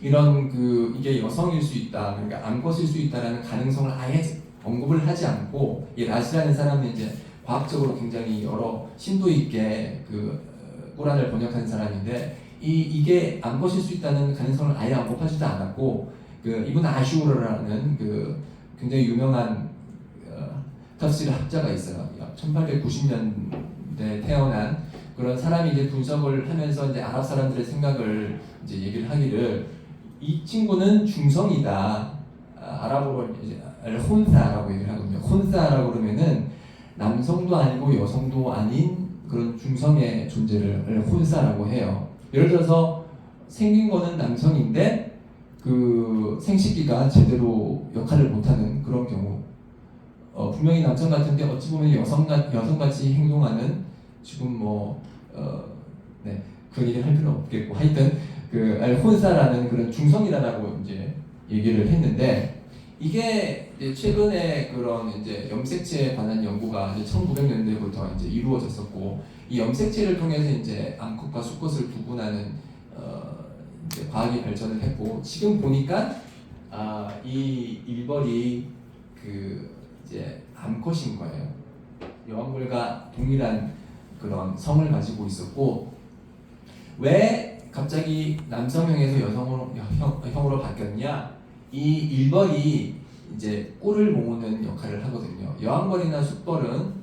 이런 그 이게 여성일 수 있다, 그러니까 암컷일 수 있다라는 가능성을 아예 언급을 하지 않고 이 라지라는 사람은 이제 과학적으로 굉장히 여러 심도 있게 그 꾸란을 번역한 사람인데 이게 암컷일 수 있다는 가능성을 아예 언급하지도 않았고 그 이분 아슈르라는 그 굉장히 유명한 타프시르 학자가 있어요. 1890년대 태어난 그런 사람이 이제 분석을 하면서 이제 아랍 사람들의 생각을 이제 얘기를 하기를 이 친구는 중성이다. 아랍어로 이제 혼사라고 얘기를 하거든요. 혼사라고 그러면은 남성도 아니고 여성도 아닌 그런 중성의 존재를 혼사라고 해요. 예를 들어서 생긴 거는 남성인데 그 생식기가 제대로 역할을 못하는 그런 경우. 분명히 남성 같은데 어찌 보면 여성같이 행동하는 지금 그 얘기를 할 필요는 없겠고 하여튼 그 알혼사라는 그런 중성이라고 이제 얘기를 했는데 이게 이제 최근에 그런 이제 염색체에 관한 연구가 이제 1900년대부터 이제 이루어졌었고 이 염색체를 통해서 이제 암컷과 수컷을 구분하는 이제 과학이 발전을 했고 지금 보니까 이 일벌이 그 이제 암컷인 거예요. 여왕벌과 동일한 그런 성을 가지고 있었고 왜 갑자기 남성형에서 여성형으로 바뀌었냐? 이 일벌이 이제 꿀을 모으는 역할을 하거든요. 여왕벌이나 숫벌은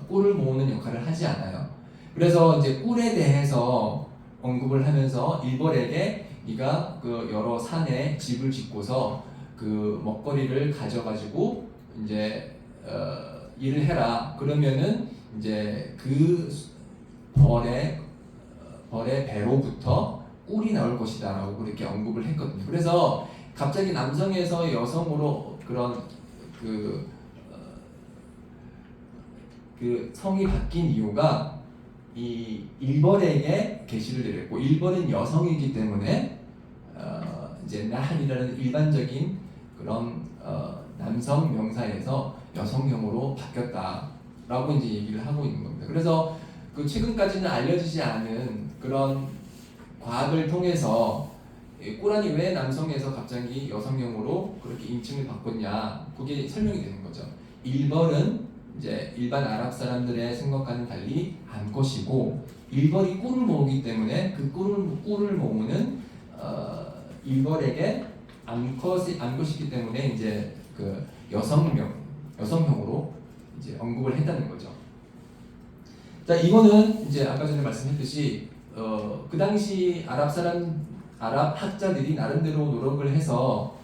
꿀을 모으는 역할을 하지 않아요. 그래서 이제 꿀에 대해서 언급을 하면서 일벌에게 네가 그 여러 산에 집을 짓고서 그 먹거리를 가져가지고 이제 일을 해라. 그러면은 이제 그 벌의 배로부터 꿀이 나올 것이다라고 그렇게 언급을 했거든요. 그래서 갑자기 남성에서 여성으로 그런 그, 그 성이 바뀐 이유가 이 일벌에게 계시를 드렸고, 일벌은 여성이기 때문에 이제 나한이라는 일반적인 그런 남성 명사에서 여성형으로 바뀌었다라고 이제 얘기를 하고 있는 겁니다. 그래서 그 최근까지는 알려지지 않은 그런 과학을 통해서 꾸란이 왜 남성에서 갑자기 여성형으로 그렇게 인칭을 바꿨냐, 그게 설명이 되는 거죠. 일벌은 이제 일반 아랍 사람들의 생각과는 달리 암컷이고, 일벌이 꿀을 모으기 때문에 그 꿀을 모으는 일벌에게 암컷이기 때문에 이제 그 여성형으로 이제 언급을 했다는 거죠. 자, 이거는 이제 아까 전에 말씀했듯이 그 당시 아랍 학자들이 나름대로 노력을 해서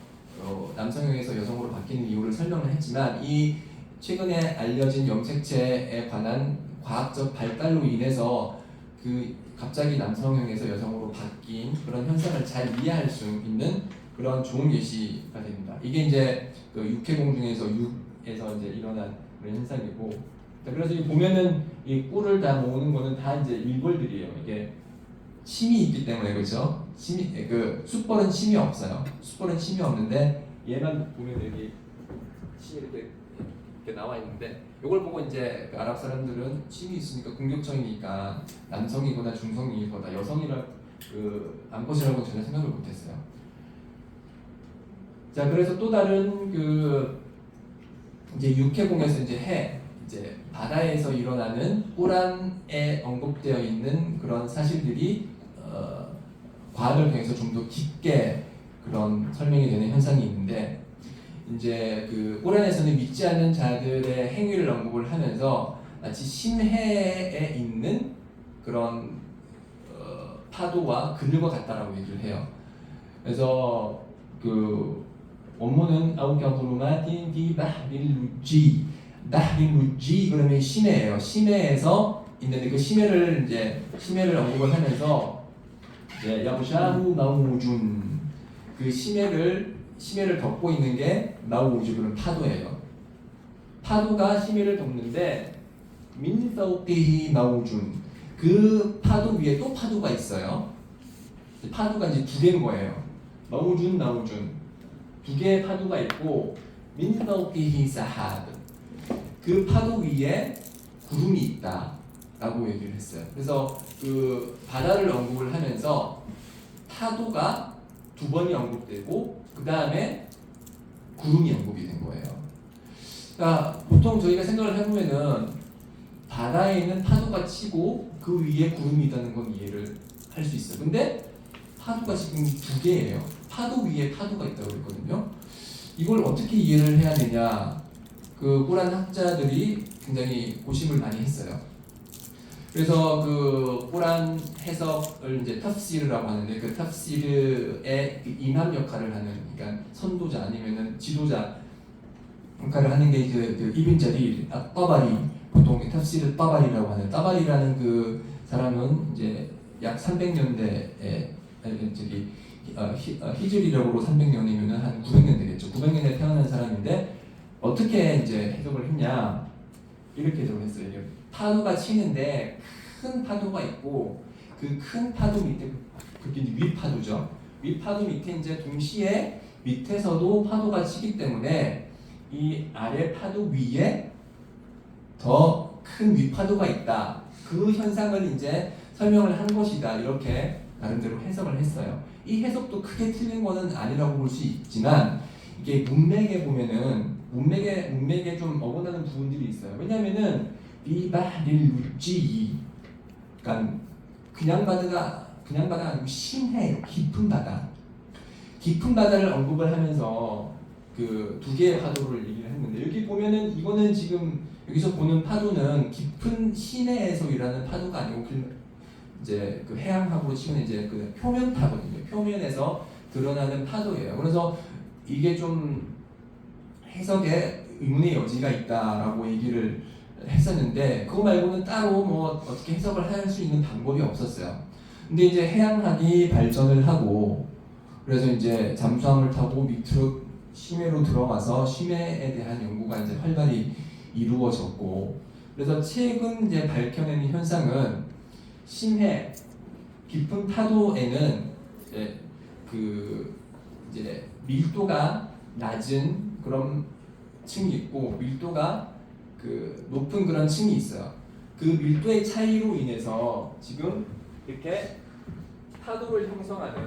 남성형에서 여성으로 바뀌는 이유를 설명을 했지만, 이 최근에 알려진 염색체에 관한 과학적 발달로 인해서 그 갑자기 남성형에서 여성으로 바뀐 그런 현상을 잘 이해할 수 있는 그런 좋은 예시가 됩니다. 이게 이제 그 육해공 중에서 육에서 이제 일어난 그런 현상이고, 그래서 보면은 이 꿀을 다 모으는 거는 다 이제 일벌들이에요. 이게 침이 있기 때문에, 그렇죠? 그 숫벌은 침이 없어요. 숫벌은 침이 없는데 얘만 보면 여기 침이 이렇게 나와 있는데, 이걸 보고 이제 그 아랍 사람들은 침이 있으니까 공격적이니까 남성이거나 중성이거나 여성이라 그 암컷이라고 전혀 생각을 못했어요. 자, 그래서 또 다른 그 이제 육해공에서 이제 바다에서 일어나는 꾸란에 언급되어 있는 그런 사실들이 과학을 통해서 좀 더 깊게 그런 설명이 되는 현상이 있는데, 이제 그 꾸란에서는 믿지 않는 자들의 행위를 언급을 하면서 마치 심해에 있는 그런 파도와 그늘과 같다라고 얘기를 해요. 그래서 그 원문은 아우카부르마틴 디 바ჰ릴 루지, 바ჰ릴 루지 그러면 심해예요. 심해에서 있는데 그 심해를 언급을 하면서 야부샤후 마우준, 그 심해를 덮고 있는 게 마우주, 그런 파도예요. 파도가 심해를 덮는데 민 파우키히 마우준, 그 파도 위에 또 파도가 있어요. 파도가 이제 두 개인 거예요. 마우준 두 개의 파도가 있고, 민 파우키히 사하드, 그 파도 위에 구름이 있다라고 얘기를 했어요. 그래서 그 바다를 언급을 하면서 파도가 두 번이 언급되고 그 다음에 구름이 언급이 된 거예요. 그러니까 보통 저희가 생각을 해보면은 바다에는 파도가 치고 그 위에 구름이 있다는 건 이해를 할 수 있어요. 근데 파도가 지금 두 개예요. 파도 위에 파도가 있다고 그랬거든요. 이걸 어떻게 이해를 해야 되냐, 그 꾸란 학자들이 굉장히 고심을 많이 했어요. 그래서 그 꾸란 해석을 이제 탑시르라고 하는데, 그 탑시르의 임함 역할을 하는, 그러니까 선도자 아니면은 지도자 역할을 하는 게 이제 그 이빈 자리 따바리, 보통 탑시르 따바리라고 하는, 따바리라는 그 사람은 이제 약 300년대에 히즈리력으로 300년이면은 한 900년 되겠죠. 900년에 태어난 사람인데 어떻게 이제 해석을 했냐, 이렇게 해석을 했어요. 파도가 치는데 큰 파도가 있고, 그 큰 파도 밑에, 그게 윗파도죠. 윗파도 밑에 이제 동시에 밑에서도 파도가 치기 때문에 이 아래 파도 위에 더 큰 윗파도가 있다. 그 현상을 이제 설명을 한 것이다. 이렇게 나름대로 해석을 했어요. 이 해석도 크게 틀린 거는 아니라고 볼 수 있지만, 이게 문맥에 보면은 문맥에 좀 어긋나는 부분들이 있어요. 왜냐면은 비바릴 루지, 그러니까 그냥 바다가 아니고 심해요. 깊은 바다를 언급을 하면서 그 두 개의 파도를 얘기를 했는데, 여기 보면은 이거는 지금 여기서 보는 파도는 깊은 시내에서 일하는 파도가 아니고 이제 그 해양하고 치면 이제 그 표면 파거든요. 표면에서 드러나는 파도예요. 그래서 이게 좀 해석에 의문의 여지가 있다라고 얘기를 했었는데, 그거 말고는 따로 뭐 어떻게 해석을 할 수 있는 방법이 없었어요. 근데 이제 해양학이 발전을 하고 그래서 이제 잠수함을 타고 밑으로 심해로 들어가서 심해에 대한 연구가 이제 활발히 이루어졌고 그래서 최근 이제 밝혀내는 현상은 심해 깊은 파도에는 이제 밀도가 낮은 그런 층이 있고 밀도가 높은 그런 층이 있어요. 그 밀도의 차이로 인해서 지금 이렇게 파도를 형성하는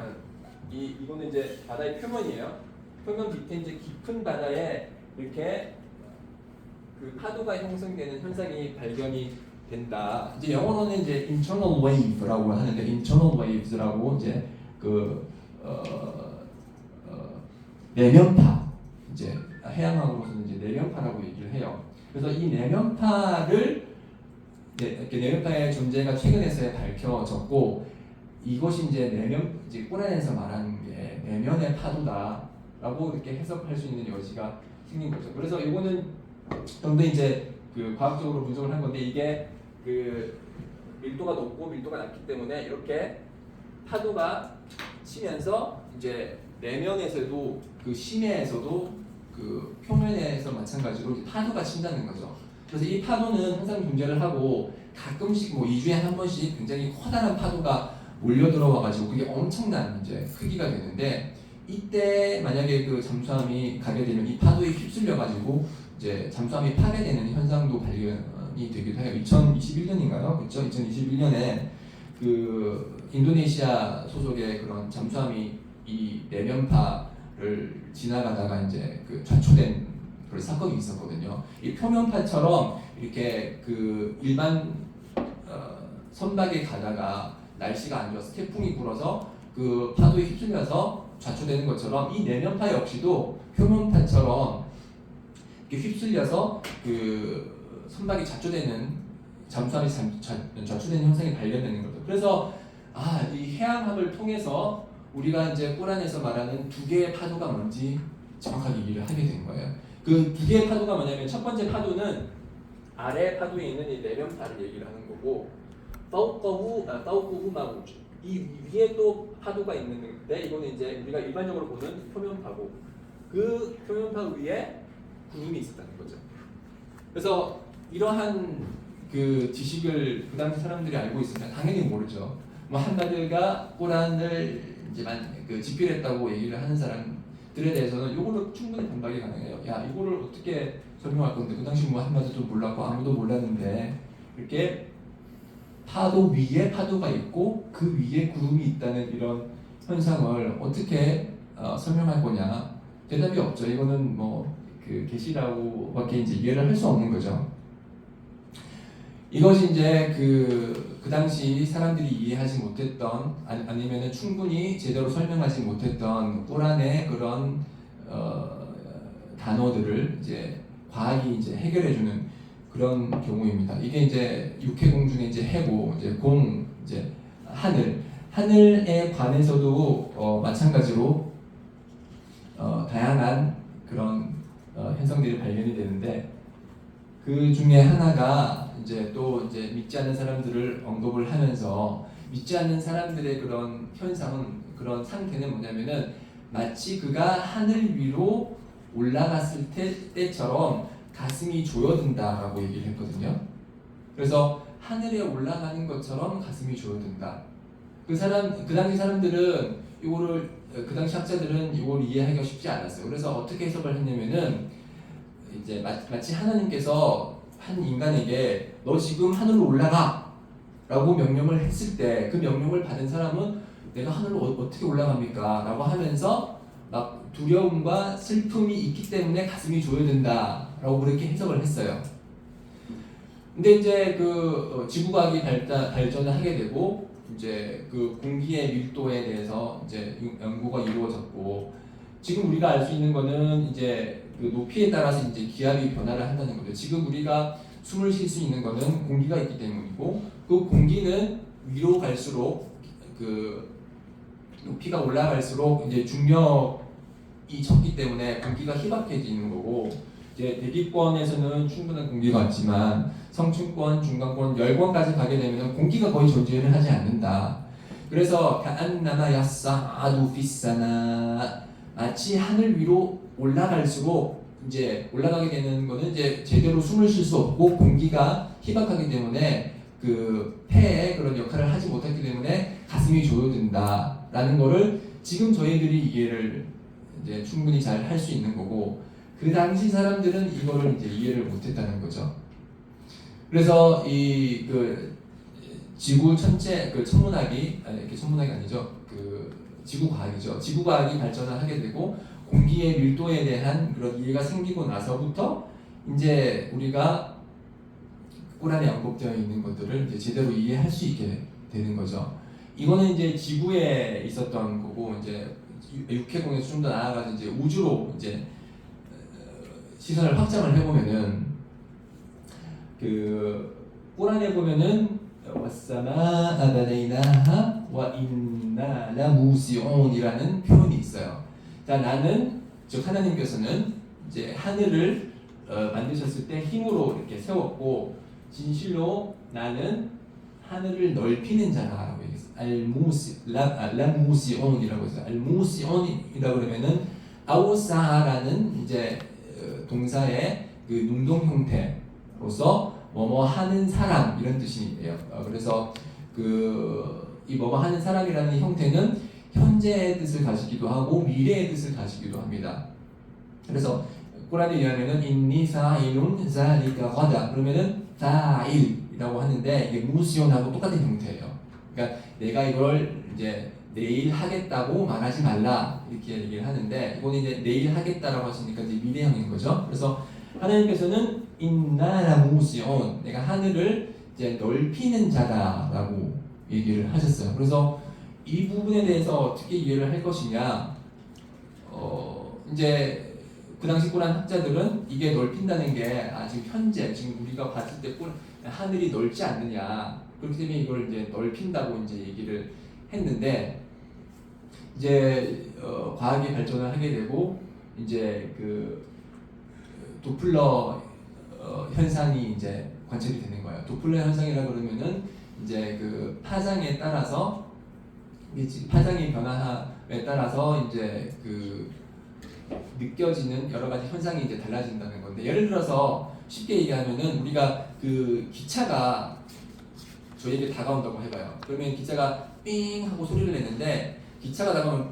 이거는 이제 바다의 표면이에요. 표면 밑에 이제 깊은 바다에 이렇게 그 파도가 형성되는 현상이 발견이 된다. 이제 영어로는 이제 internal wave라고 하는데 internal waves라고 이제 내면파 이제 해양학으로서는 이제 내면파라고 얘기를 해요. 그래서 이 내면파를 이렇게 내면파의 존재가 최근에서야 밝혀졌고 이것이 이제 꼬란에서 말하는 게 내면의 파도다라고 이렇게 해석할 수 있는 여지가 생긴 거죠. 그래서 이거는 좀 더 이제 과학적으로 분석을 한 건데 이게 밀도가 높고 밀도가 낮기 때문에 이렇게 파도가 치면서 이제 내면에서도 심해에서도 표면에서 마찬가지로 파도가 친다는 거죠. 그래서 이 파도는 항상 존재를 하고 가끔씩 2주에 한 번씩 굉장히 커다란 파도가 몰려 들어와가지고 그게 엄청난 이제 크기가 되는데 이때 만약에 잠수함이 가게 되면 이 파도에 휩쓸려가지고 이제 잠수함이 파괴되는 현상도 발견이 되기도 해요. 2021년인가요? 그렇죠? 2021년에 인도네시아 소속의 그런 잠수함이 이 내면파를 지나가다가 이제 좌초된 그런 사건이 있었거든요. 이 표면파처럼 이렇게 일반 선박에 가다가 날씨가 안 좋아서 태풍이 불어서 파도에 휩쓸려서 좌초되는 것처럼 이 내면파 역시도 표면파처럼 이렇게 휩쓸려서 선박이 좌초되는 잠수함이 좌초되는 현상이 발견되는 거죠. 그래서 이 해양학을 통해서 우리가 이제 꼬란에서 말하는 두 개의 파도가 뭔지 정확하게 이해를 하게 된 거예요. 그 두 개의 파도가 뭐냐면 첫 번째 파도는 아래 파도에 있는 이 내면파를 얘기를 하는 거고 파우코후 이 위에 또 파도가 있는데 이거는 이제 우리가 일반적으로 보는 표면파고 그 표면파 위에 구름이 있었다는 거죠. 그래서 이러한 지식을 그 당시 사람들이 알고 있으면 당연히 모르죠. 한마디가 꼬란을 이제 집필했다고 얘기를 하는 사람들에 대해서는 이걸로 충분히 반박이 가능해요. 야 이거를 어떻게 설명할 건데 그 당시 한마디도 몰랐고 아무도 몰랐는데 이렇게 파도 위에 파도가 있고 그 위에 구름이 있다는 이런 현상을 어떻게 설명할 거냐? 대답이 없죠. 이거는 계시라고밖에 이제 이해를 할 수 없는 거죠. 이것이 이제 그 당시 사람들이 이해하지 못했던 아니면은 충분히 제대로 설명하지 못했던 꼬란의 그런 단어들을 이제 과학이 이제 해결해주는 그런 경우입니다. 이게 이제 육해공 중에 이제 해고, 이제 공, 이제 하늘에 관해서도 마찬가지로 다양한 그런 현상들이 발견이 되는데 그 중에 하나가 이제 믿지 않는 사람들을 언급을 하면서 믿지 않는 사람들의 그런 현상은 그런 상태는 뭐냐면은 마치 그가 하늘 위로 올라갔을 때처럼 가슴이 조여든다라고 얘기를 했거든요. 그래서 하늘에 올라가는 것처럼 가슴이 조여든다. 그 당시 사람들은 그 당시 학자들은 이걸 이해하기가 쉽지 않았어요. 그래서 어떻게 해석을 했냐면은 이제 마치 하나님께서 한 인간에게 너 지금 하늘로 올라가라고 명령을 했을 때 그 명령을 받은 사람은 내가 하늘로 어떻게 올라갑니까? 라고 하면서 막 두려움과 슬픔이 있기 때문에 가슴이 조여든다라고 그렇게 해석을 했어요. 근데 이제 지구과학이 발전을 하게 되고 이제 공기의 밀도에 대해서 이제 연구가 이루어졌고 지금 우리가 알 수 있는 거는 이제 높이에 따라서 이제 기압이 변화를 한다는 거죠. 지금 우리가 숨을 쉴 수 있는 거는 공기가 있기 때문이고 그 공기는 위로 갈수록 높이가 올라갈수록 이제 중력이 적기 때문에 공기가 희박해지는 거고 이제 대기권에서는 충분한 공기가 있지만 성층권, 중간권, 열권까지 가게 되면 공기가 거의 존재를 하지 않는다. 그래서 그안나마 야사아두 피사나 마치 하늘 위로 올라갈수록 이제 올라가게 되는 거는 이제 제대로 숨을 쉴 수 없고 공기가 희박하기 때문에 그 폐에 그런 역할을 하지 못하기 때문에 가슴이 조여든다라는 거를 지금 저희들이 이해를 이제 충분히 잘 할 수 있는 거고 그 당시 사람들은 이거를 이제 이해를 못했다는 거죠. 그래서 이 그 지구 전체 그 천문학이 이렇게 천문학이 아니죠. 그 지구 과학이죠. 지구 과학이 발전을 하게 되고 공기의 밀도에 대한 그런 이해가 생기고 나서부터 이제 우리가 꾸란에 언급되어 있는 것들을 이제 제대로 이해할 수 있게 되는 거죠. 이거는 이제 지구에 있었던 거고 이제 육해공에서 좀 더 나아가서 이제 우주로 이제 시선을 확장을 해보면은 그 꾸란에 보면은 와사마 아바데이나하 와 인나 라무시온이라는 표현이 있어요. 자, 나는 즉 하나님께서는 이제 하늘을 만드셨을 때 힘으로 이렇게 세웠고 진실로 나는 하늘을 넓히는 자라고 얘기했어요. 라무시온이라고 했어요. 알무시온이라고 그러면은 아우사라는 이제 동사의 그 능동 형태로서 뭐뭐 하는 사람 이런 뜻이에요. 그래서 그 이 뭐뭐 하는 사람이라는 형태는 현재의 뜻을 가지기도 하고 미래의 뜻을 가지기도 합니다. 그래서 꾸란에 의하면은 인니 사일ун 자리가 가다 그러면은 사일이라고 하는데 이게 무시온하고 똑같은 형태예요. 그러니까 내가 이걸 이제 내일 하겠다고 말하지 말라 이렇게 얘기를 하는데 이거는 이제 내일 하겠다라고 하시니까 이제 미래형인 거죠. 그래서 하나님께서는 인나라 무시온 내가 하늘을 이제 넓히는 자다라고 얘기를 하셨어요. 그래서 이 부분에 대해서 어떻게 이해를 할 것이냐 이제 그 당시 꾸란 학자들은 이게 넓힌다는 게 지금 현재 지금 우리가 봤을 때 하늘이 넓지 않느냐 그렇기 때문에 이걸 이제 넓힌다고 이제 얘기를 했는데 이제 과학이 발전을 하게 되고 이제 그 도플러 현상이 이제 관찰이 되는 거예요. 도플러 현상이라 그러면은 이제 그 파장에 따라서 파장의 변화에 따라서 이제 그 느껴지는 여러 가지 현상이 이제 달라진다는 건데 예를 들어서 쉽게 얘기하면은 우리가 그 기차가 저희에게 다가온다고 해봐요. 그러면 기차가 삥 하고 소리를 내는데 기차가 다가오면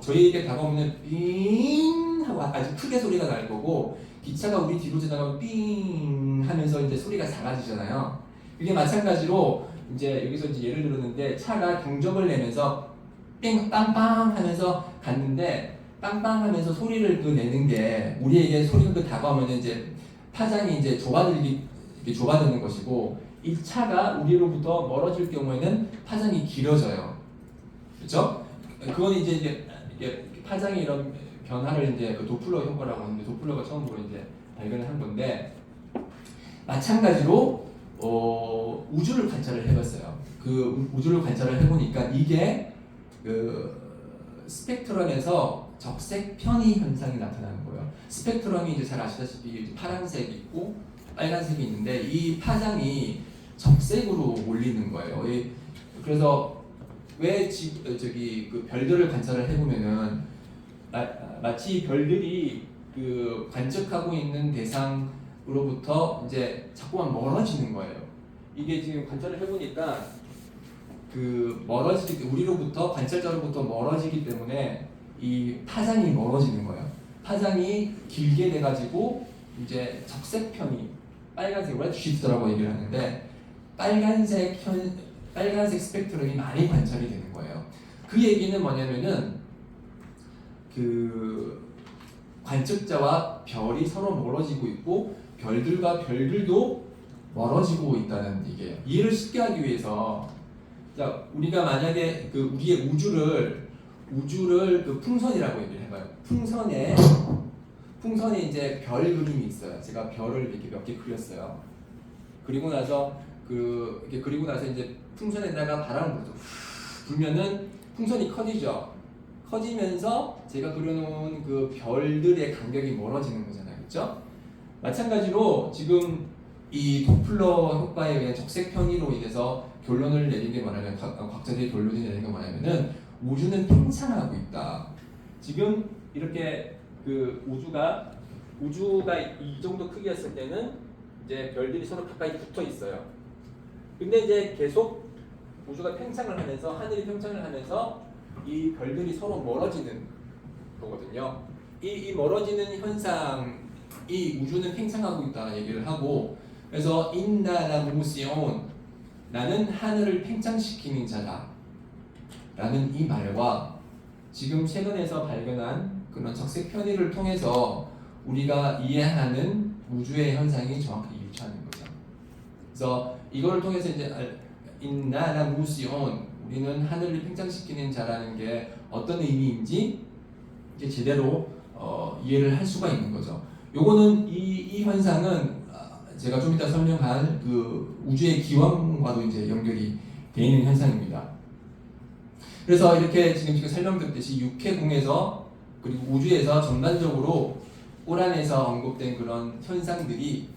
저희에게 다가오면 삥 하고 아주 크게 소리가 날 거고 기차가 우리 뒤로 지나가면 삥 하면서 이제 소리가 작아지잖아요. 이게 마찬가지로 이제 여기서 이제 예를 들었는데 차가 경적을 내면서 삥 빵빵 하면서 갔는데 빵빵 하면서 소리를 그 내는 게 우리에게 소리가 그 다가오면 이제 파장이 이제 좁아지는 것이고 이 차가 우리로부터 멀어질 경우에는 파장이 길어져요. 그렇죠? 그건 이제 파장의 이런 변화를 이제 그 도플러 효과라고 하는데 도플러가 처음으로 이제 발견을 한 건데 마찬가지로 우주를 관찰을 해봤어요. 그 우주를 관찰을 해보니까 이게 그 스펙트럼에서 적색 편의 현상이 나타나는 거예요. 스펙트럼이 이제 잘 아시다시피 파란색이 있고 빨간색이 있는데 이 파장이 적색으로 몰리는 거예요. 그래서 왜 그 별들을 관찰을 해보면은 마치 별들이 그 관측하고 있는 대상으로부터 이제 자꾸만 멀어지는 거예요. 이게 지금 관찰을 해보니까 그 우리로부터 관찰자로부터 멀어지기 때문에 이 파장이 멀어지는 거예요. 파장이 길게 돼가지고 이제 적색 편이 빨간색 레드시프트라고 얘기를 하는데 빨간색 스펙트럼이 많이 관찰이 되는 거예요. 그 얘기는 뭐냐면은 그 관측자와 별이 서로 멀어지고 있고 별들과 별들도 멀어지고 있다는 얘기예요. 이해를 쉽게 하기 위해서 자 우리가 만약에 그 우리의 우주를 그 풍선이라고 얘기를 해봐요. 풍선에 이제 별 그림이 있어요. 제가 별을 이렇게 몇 개 그렸어요. 그리고 나서 이제 풍선에다가 바람을 불면은 풍선이 커지죠. 커지면서 제가 그려놓은 그 별들의 간격이 멀어지는 거잖아요. 그렇죠? 마찬가지로 지금 이 도플러 효과에 의한 적색 편의로 인해서 결론을 내린 게 뭐냐면 과학자들이 결론을 내린 게 뭐냐면은 우주는 팽창하고 있다. 지금 이렇게 그 우주가 이 정도 크기였을 때는 이제 별들이 서로 가까이 붙어 있어요. 근데 이제 계속 우주가 팽창을 하면서 하늘이 팽창을 하면서 이 별들이 서로 멀어지는 거거든요. 이 멀어지는 현상, 이 우주는 팽창하고 있다 얘기를 하고, 그래서 인나라 무시온, 나는 하늘을 팽창시키는 자다 라는 이 말과 지금 최근에서 발견한 그런 적색 편의를 통해서 우리가 이해하는 우주의 현상이 정확히 일치하는 거죠. 그래서 이걸 통해서 이제 인나라 무시온, 우리는 하늘을 팽창시키는 자라는 게 어떤 의미인지 이제 제대로 이해를 할 수가 있는 거죠. 요거는 이 현상은 제가 좀 이따 설명할 그 우주의 기원과도 이제 연결이 되어 있는 현상입니다. 그래서 이렇게 지금 설명드렸듯이 육해공에서 그리고 우주에서 전반적으로 꼬란에서 언급된 그런 현상들이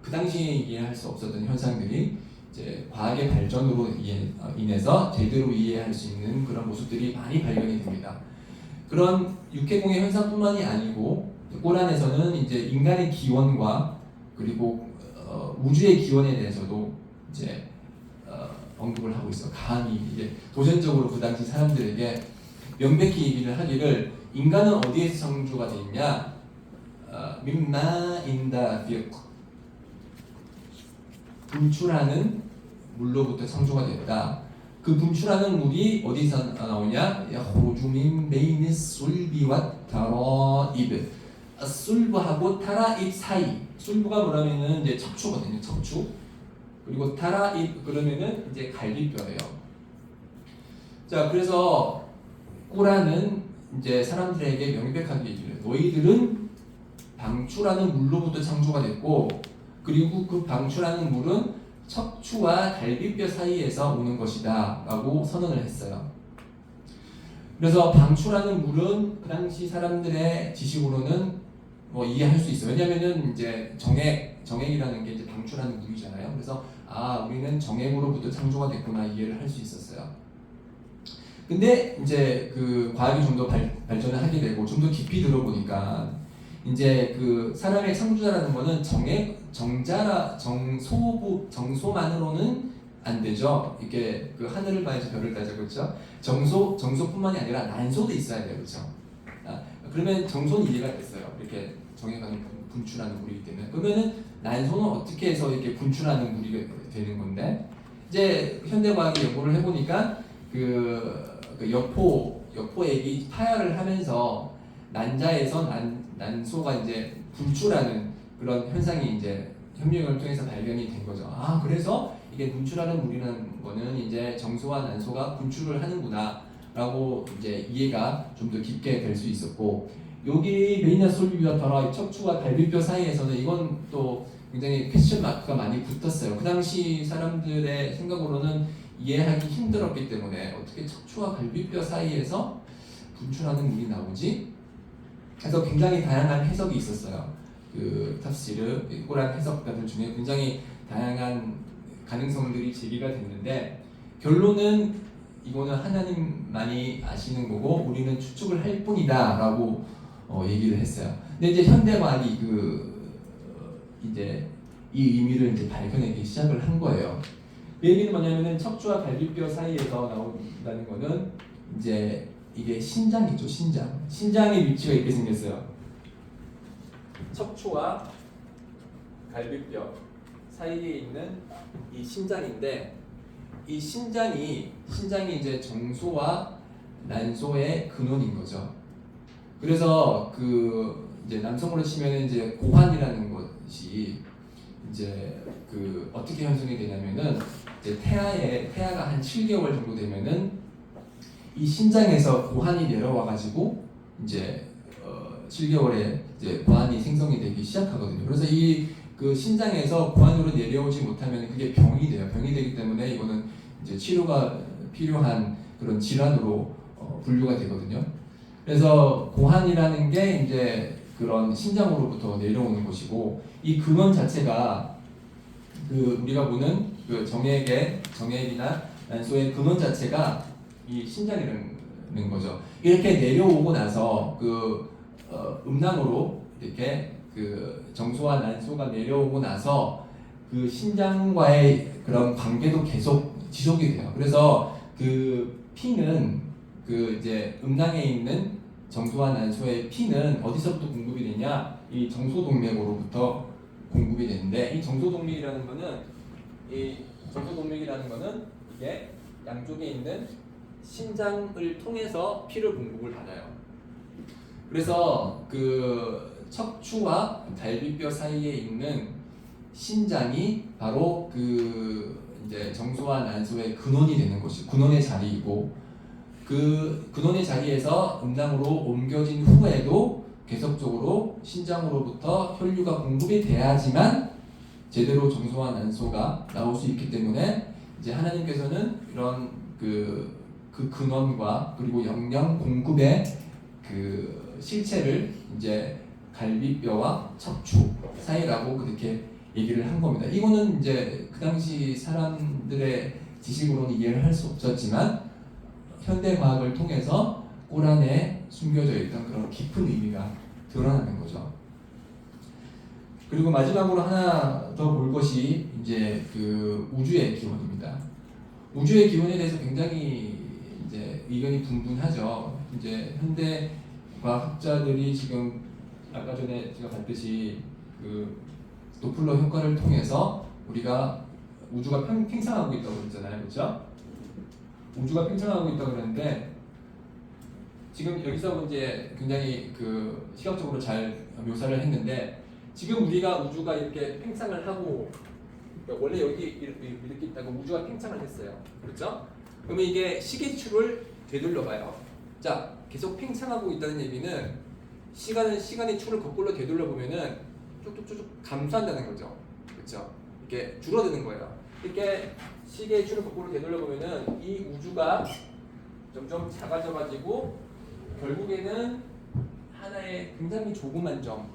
그 당시에 이해할 수 없었던 현상들이 이제 과학의 발전으로 인해서 제대로 이해할 수 있는 그런 모습들이 많이 발견이 됩니다. 그런 육해공의 현상뿐만이 아니고 꼬란에서는 이제 인간의 기원과 그리고 우주의 기원에 대해서도 이제 언급을 하고 있어. 감히 이제 도전적으로 그 당시 사람들에게 명백히 얘기를 하기를 인간은 어디에서 창조가 되어 있냐? 밈마 인다 비크, 분출하는 물로부터 창조가 됐다. 그 분출하는 물이 어디서 나오냐? 호주민 베이니 술비와 타라입, 술부하고 타라입 사이. 술부가 뭐라면은 이제 척추거든요. 척추. 그리고 타라입 그러면은 이제 갈비뼈예요. 자, 그래서 꼬라는 이제 사람들에게 명백하게 얘기해요. 너희들은 방출하는 물로부터 창조가 됐고, 그리고 그 방출하는 물은 척추와 갈비뼈 사이에서 오는 것이다 라고 선언을 했어요. 그래서 방출하는 물은 그 당시 사람들의 지식으로는 뭐 이해할 수 있어요. 왜냐면은 이제 정액이라는 게 이제 방출하는 물이잖아요. 그래서 우리는 정액으로부터 창조가 됐구나 이해를 할 수 있었어요. 근데 이제 그 과학이 좀 더 발전을 하게 되고 좀 더 깊이 들어보니까 이제 그 사람의 창조자라는 거는 정소만으로는 안 되죠. 이게 그 하늘을 봐야지 별을 따져, 그렇죠? 정소뿐만이 아니라 난소도 있어야 돼요, 그렇죠? 그러면 정소는 이해가 됐어요. 이렇게 정액하는 분출하는 물이기 때문에. 그러면은 난소는 어떻게 해서 이렇게 분출하는 물이 되는 건데, 이제 현대 과학이 연구를 해보니까 그 여포액이 파열을 하면서 난자에서 난소가 이제 분출하는 그런 현상이 이제 협력을 통해서 발견이 된 거죠. 그래서 이게 분출하는 물이라는 거는 이제 정소와 난소가 분출을 하는구나라고 이제 이해가 좀 더 깊게 될 수 있었고, 여기 메이나 솔비와 더라 척추와 갈비뼈 사이에서는 이건 또 굉장히 퀘스천 마크가 많이 붙었어요. 그 당시 사람들의 생각으로는 이해하기 힘들었기 때문에 어떻게 척추와 갈비뼈 사이에서 분출하는 물이 나오지? 그래서 굉장히 다양한 해석이 있었어요. 그 탑시르, 꼬란 해석가들 중에 굉장히 다양한 가능성들이 제기가 됐는데, 결론은 이거는 하나님만이 아시는 거고 우리는 추측을 할 뿐이다 라고 얘기를 했어요. 근데 이제 현대과학이 이제 이 의미를 이제 발견하기 시작을 한 거예요. 그 얘기는 뭐냐면은 척추와 갈비뼈 사이에서 나온다는 거는 이제 이게 신장이죠. 신장의 위치가 이렇게 생겼어요. 척추와 갈비뼈 사이에 있는 이 신장인데, 이 신장이 이제 정소와 난소의 근원인 거죠. 그래서 그 이제 남성으로 치면은 이제 고환이라는 것이 이제 그 어떻게 형성이 되냐면은 이제 태아가 한 7개월 정도 되면은 이 신장에서 고환이 내려와 가지고 이제 7개월에 이제 고환이 생성이 되기 시작하거든요. 그래서 이 그 신장에서 고환으로 내려오지 못하면 그게 병이 돼요. 병이 되기 때문에 이거는 이제 치료가 필요한 그런 질환으로 분류가 되거든요. 그래서 고환이라는 게 이제 그런 신장으로부터 내려오는 것이고, 이 근원 자체가 그 우리가 보는 그 정액이나 난소의 근원 자체가 이 신장이라는 거죠. 이렇게 내려오고 나서 그 음낭으로 이렇게 그 정소와 난소가 내려오고 나서 그 신장과의 그런 관계도 계속 지속이 돼요. 그래서 그 피는 그 이제 음낭에 있는 정소와 난소의 피는 어디서부터 공급이 되냐? 이 정소동맥으로부터 공급이 되는데, 이 정소동맥이라는 거는 이게 양쪽에 있는 신장을 통해서 피를 공급을 받아요. 그래서 그 척추와 갈비뼈 사이에 있는 신장이 바로 그 이제 정소와 난소의 근원이 되는 곳이 근원의 자리이고, 그 근원의 자리에서 음낭으로 옮겨진 후에도 계속적으로 신장으로부터 혈류가 공급이 돼야지만 제대로 정소와 난소가 나올 수 있기 때문에 이제 하나님께서는 이런 그 근원과 그리고 영양 공급의 그 실체를 이제 갈비뼈와 척추 사이라고 그렇게 얘기를 한 겁니다. 이거는 이제 그 당시 사람들의 지식으로는 이해를 할 수 없었지만 현대 과학을 통해서 꿀 안에 숨겨져 있던 그런 깊은 의미가 드러나는 거죠. 그리고 마지막으로 하나 더 볼 것이 이제 그 우주의 기원입니다. 우주의 기원에 대해서 굉장히 이제 의견이 분분하죠. 이제 현대 과학자들이 지금 아까 전에 제가 봤듯이 그 도플러 효과를 통해서 우리가 우주가 팽창하고 있다고 그랬잖아요, 그렇죠? 우주가 팽창하고 있다고 그랬는데 지금 여기서 이제 굉장히 그 시각적으로 잘 묘사를 했는데, 지금 우리가 우주가 이렇게 팽창을 하고 원래 여기 이렇게 있다가 우주가 팽창을 했어요, 그렇죠? 그러면 이게 시계추를 되돌려봐요. 자, 계속 팽창하고 있다는 얘기는 시간의 추를 거꾸로 되돌려 보면은 쭉쭉쭉 감소한다는 거죠, 그렇죠? 이렇게 줄어드는 거예요. 이렇게 시계의 추를 거꾸로 되돌려 보면은 이 우주가 점점 작아져가지고 결국에는 하나의 굉장히 조그만 점,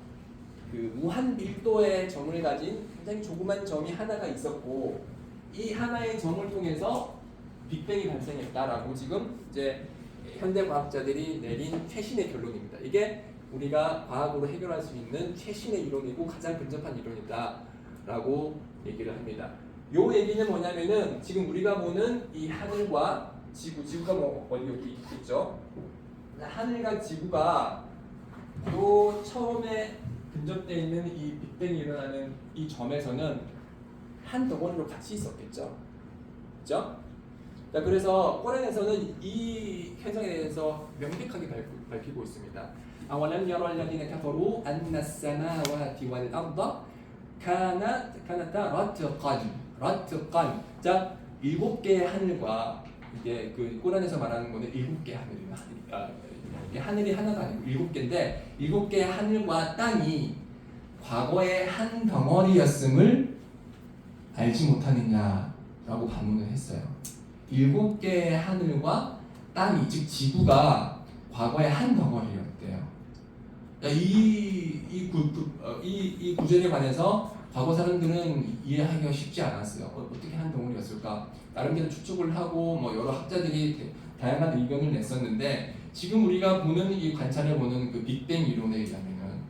그 무한 밀도의 점을 가진 굉장히 조그만 점이 하나가 있었고, 이 하나의 점을 통해서 빅뱅이 발생했다라고 지금 이제 현대 과학자들이 내린 최신의 결론입니다. 이게 우리가 과학으로 해결할 수 있는 최신의 이론이고 가장 근접한 이론이다라고 얘기를 합니다. 요 얘기는 뭐냐면은 지금 우리가 보는 이 하늘과 지구가 뭐 어디 여기 있죠? 하늘과 지구가 요 처음에 근접되어 있는 이 빅뱅이 일어나는 이 점에서는 한 덩어리로 같이 있었겠죠, 그렇죠? 자, 그래서 꼬란에서는 이 현상에 대해서 명백하게 밝히고 있습니다. أولم ير الذين كفروا أن السماوات والأرض كانتا رتقا. 자, 7개의 하늘과 이게 그 꼬란에서 말하는 거는 7개의 하늘이에요. 하늘이 하나가 아니고 7개인데 7개의 하늘과 땅이 과거의 한 덩어리였음을 알지 못하느냐라고 반문을 했어요. 7개의 하늘과 땅이, 즉 지구가 과거의 한 덩어리였대요. 이 구절에 관해서 과거 사람들은 이해하기가 쉽지 않았어요. 어떻게 한 덩어리였을까? 나름대로 추측을 하고 뭐 여러 학자들이 다양한 의견을 냈었는데, 지금 우리가 보는 이 관찰을 보는 그 빅뱅 이론에 의하면은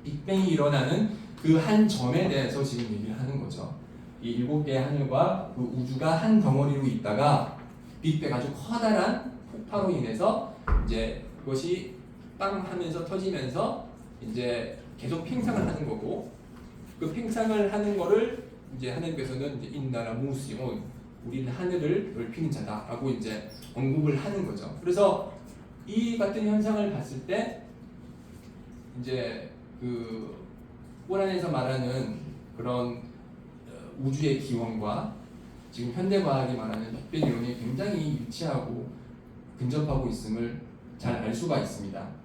빅뱅이 일어나는 그 한 점에 대해서 지금 얘기를 하는 거죠. 이 7개의 하늘과 그 우주가 한 덩어리로 있다가 빅뱅, 아주 커다란 폭파로 인해서 이제 그것이 빵 하면서 터지면서 이제 계속 팽창을 하는 거고, 그 팽창을 하는 거를 이제 하나님께서는 이제 인나라 무스요, 우리는 하늘을 넓히는 자다라고 이제 언급을 하는 거죠. 그래서 이 같은 현상을 봤을 때 이제 그 꼬란에서 말하는 그런 우주의 기원과 지금 현대 과학이 말하는 빅뱅 이론이 굉장히 일치하고 근접하고 있음을 잘 알 수가 있습니다.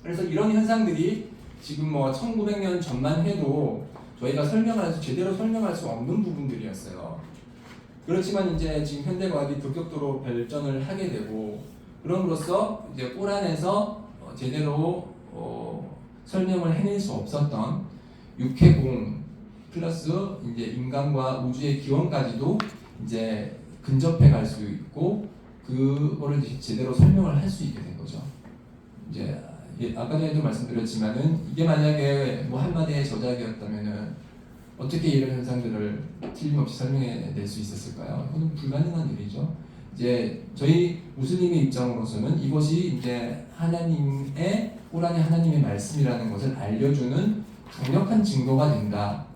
그래서 이런 현상들이 지금 뭐 1900년 전만 해도 저희가 제대로 설명할 수 없는 부분들이었어요. 그렇지만 이제 지금 현대 과학이 급격도로 발전을 하게 되고, 그럼으로써 이제 꼬란에서 제대로 설명을 해낼 수 없었던 육해공, 플러스 이제 인간과 우주의 기원까지도 이제 근접해 갈 수 있고 그거를 이제 제대로 설명을 할 수 있게 된 거죠. 이제 아까 전에도 말씀드렸지만은 이게 만약에 뭐 한마디의 저작이었다면은 어떻게 이런 현상들을 틀림없이 설명해 낼 수 있었을까요? 이거는 불가능한 일이죠. 이제 저희 무슬림의 입장으로서는 이것이 이제 하나님의 꾸란이 하나님의 말씀이라는 것을 알려주는 강력한 증거가 된다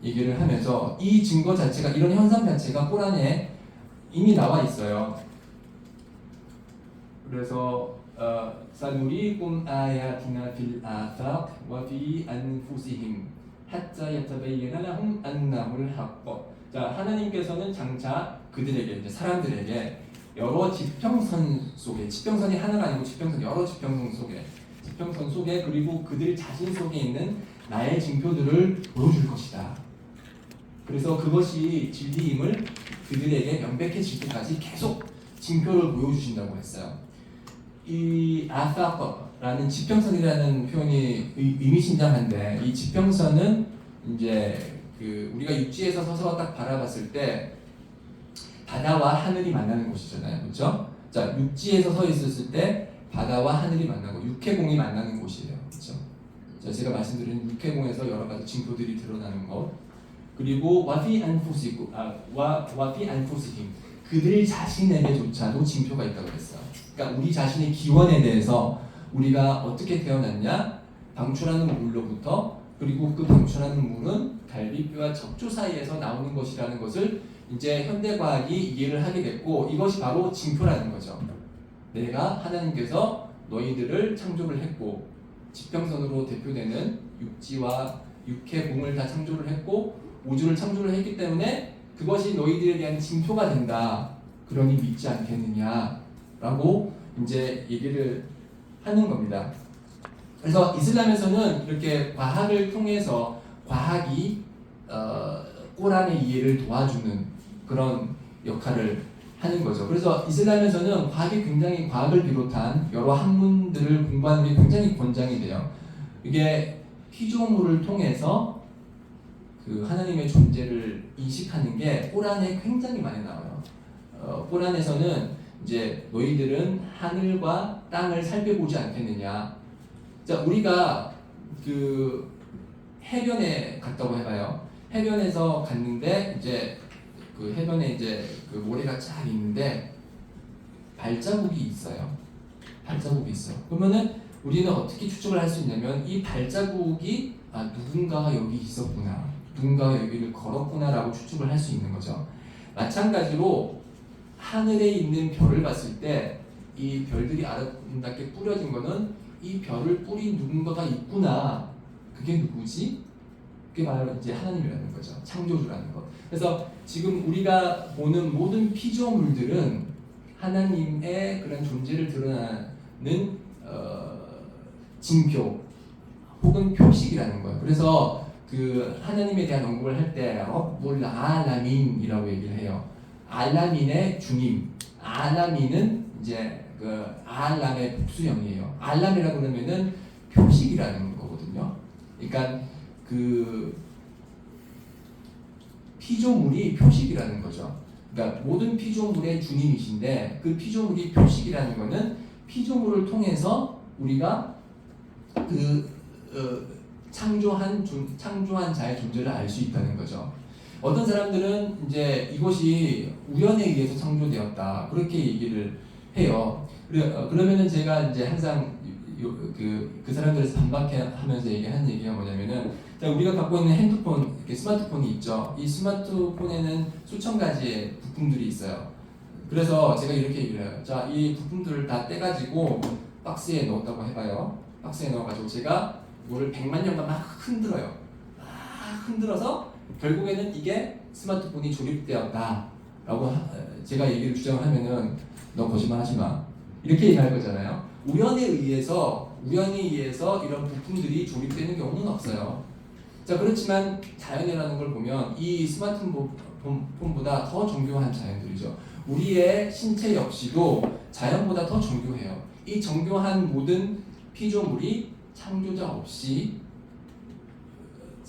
얘기를 하면서 이 증거 자체가 이런 현상 자체가 꾸란에 이미 나와 있어요. 그래서 사누리쿰 아야티나 필 아팍 와 피 안푸시힘 하tta yatabayyana lahum annahul haqq. 자, 하나님께서는 장차 그들에게 이제 사람들에게 여러 지평선 속에 지평선이 하나가 아니고 지평선 여러 지평선 속에 그리고 그들 자신 속에 있는 나의 징표들을 보여줄 것이다. 그래서 그것이 진리임을 그들에게 명백해질 때까지 계속 징표를 보여주신다고 했어요. 이 아파커라는 지평선이라는 표현이 의미심장한데 이 지평선은 이제 그 우리가 육지에서 서서 딱 바라봤을 때 바다와 하늘이 만나는 곳이잖아요, 그렇죠? 자, 육지에서 서 있었을 때 바다와 하늘이 만나고 육해공이 만나는 곳이에요, 그렇죠? 자, 제가 말씀드린 육해공에서 여러 가지 징표들이 드러나는 것, 그리고 와피 안푸시고 와피 안푸시힘 그들 자신에게조차도 징표가 있다고 그랬어요. 그러니까 우리 자신의 기원에 대해서 우리가 어떻게 태어났냐, 방출하는 물로부터 그리고 그 방출하는 물은 갈비뼈와 척추 사이에서 나오는 것이라는 것을 이제 현대과학이 이해를 하게 됐고 이것이 바로 징표라는 거죠. 내가 하나님께서 너희들을 창조를 했고 지평선으로 대표되는 육지와 육해공을 다 창조를 했고 우주를 창조를 했기 때문에 그것이 너희들에 대한 징표가 된다. 그러니 믿지 않겠느냐라고 이제 얘기를 하는 겁니다. 그래서 이슬람에서는 이렇게 과학을 통해서 과학이 꾸란의 이해를 도와주는 그런 역할을 하는 거죠. 그래서 이슬람에서는 과학을 비롯한 여러 학문들을 공부하는 게 굉장히 권장이 돼요. 이게 피조물을 통해서 그 하나님의 존재를 인식하는 게 꾸란에 굉장히 많이 나와요. 꾸란에서는 이제 너희들은 하늘과 땅을 살펴보지 않겠느냐. 자, 우리가 그 해변에 갔다고 해봐요. 해변에서 갔는데 이제 그 해변에 이제 그 모래가 쫙 있는데 발자국이 있어요. 발자국이 있어. 그러면은 우리는 어떻게 추측을 할 수 있냐면 이 발자국이 누군가가 여기 있었구나. 누군가가 여기를 걸었구나라고 추측을 할 수 있는 거죠. 마찬가지로 하늘에 있는 별을 봤을 때 이 별들이 아름답게 뿌려진 거는 이 별을 뿌린 누군가가 있구나. 그게 누구지? 그게 바로 이제 하나님이라는 거죠. 창조주라는 것. 그래서 지금 우리가 보는 모든 피조물들은 하나님의 그런 존재를 드러나는 징표 혹은 표식이라는 거예요. 그래서 그 하나님에 대한 언급을 할 때 러블 알라민이라고 얘기를 해요. 알라민의 주님. 알라민은 이제 그 알람의 복수형이에요. 알람이라고 그러면은 표식이라는 거거든요. 그러니까 그 피조물이 표식이라는 거죠. 그러니까 모든 피조물의 주님이신데 그 피조물이 표식이라는 거는 피조물을 통해서 우리가 그 창조한 자의 존재를 알 수 있다는 거죠. 어떤 사람들은 이제 이것이 우연에 의해서 창조되었다 그렇게 얘기를 해요. 그러면은 제가 이제 항상 그 사람들에서 반박하면서 얘기하는 얘기가 뭐냐면은 자, 우리가 갖고 있는 핸드폰, 이렇게 스마트폰이 있죠. 이 스마트폰에는 수천 가지의 부품들이 있어요. 그래서 제가 이렇게 얘기를 해요. 자, 이 부품들을 다 떼가지고 박스에 넣었다고 해봐요. 박스에 넣어가지고 제가 이거를 100만 년간 막 흔들어요. 막 흔들어서 결국에는 이게 스마트폰이 조립되었다라고 제가 얘기를 주장하면은 너 거짓말 하지 마. 이렇게 얘기할 거잖아요. 우연에 의해서 이런 부품들이 조립되는 경우는 없어요. 자, 그렇지만 자연이라는 걸 보면 이 스마트폰보다 더 정교한 자연들이죠. 우리의 신체 역시도 자연보다 더 정교해요. 이 정교한 모든 피조물이 창조자 없이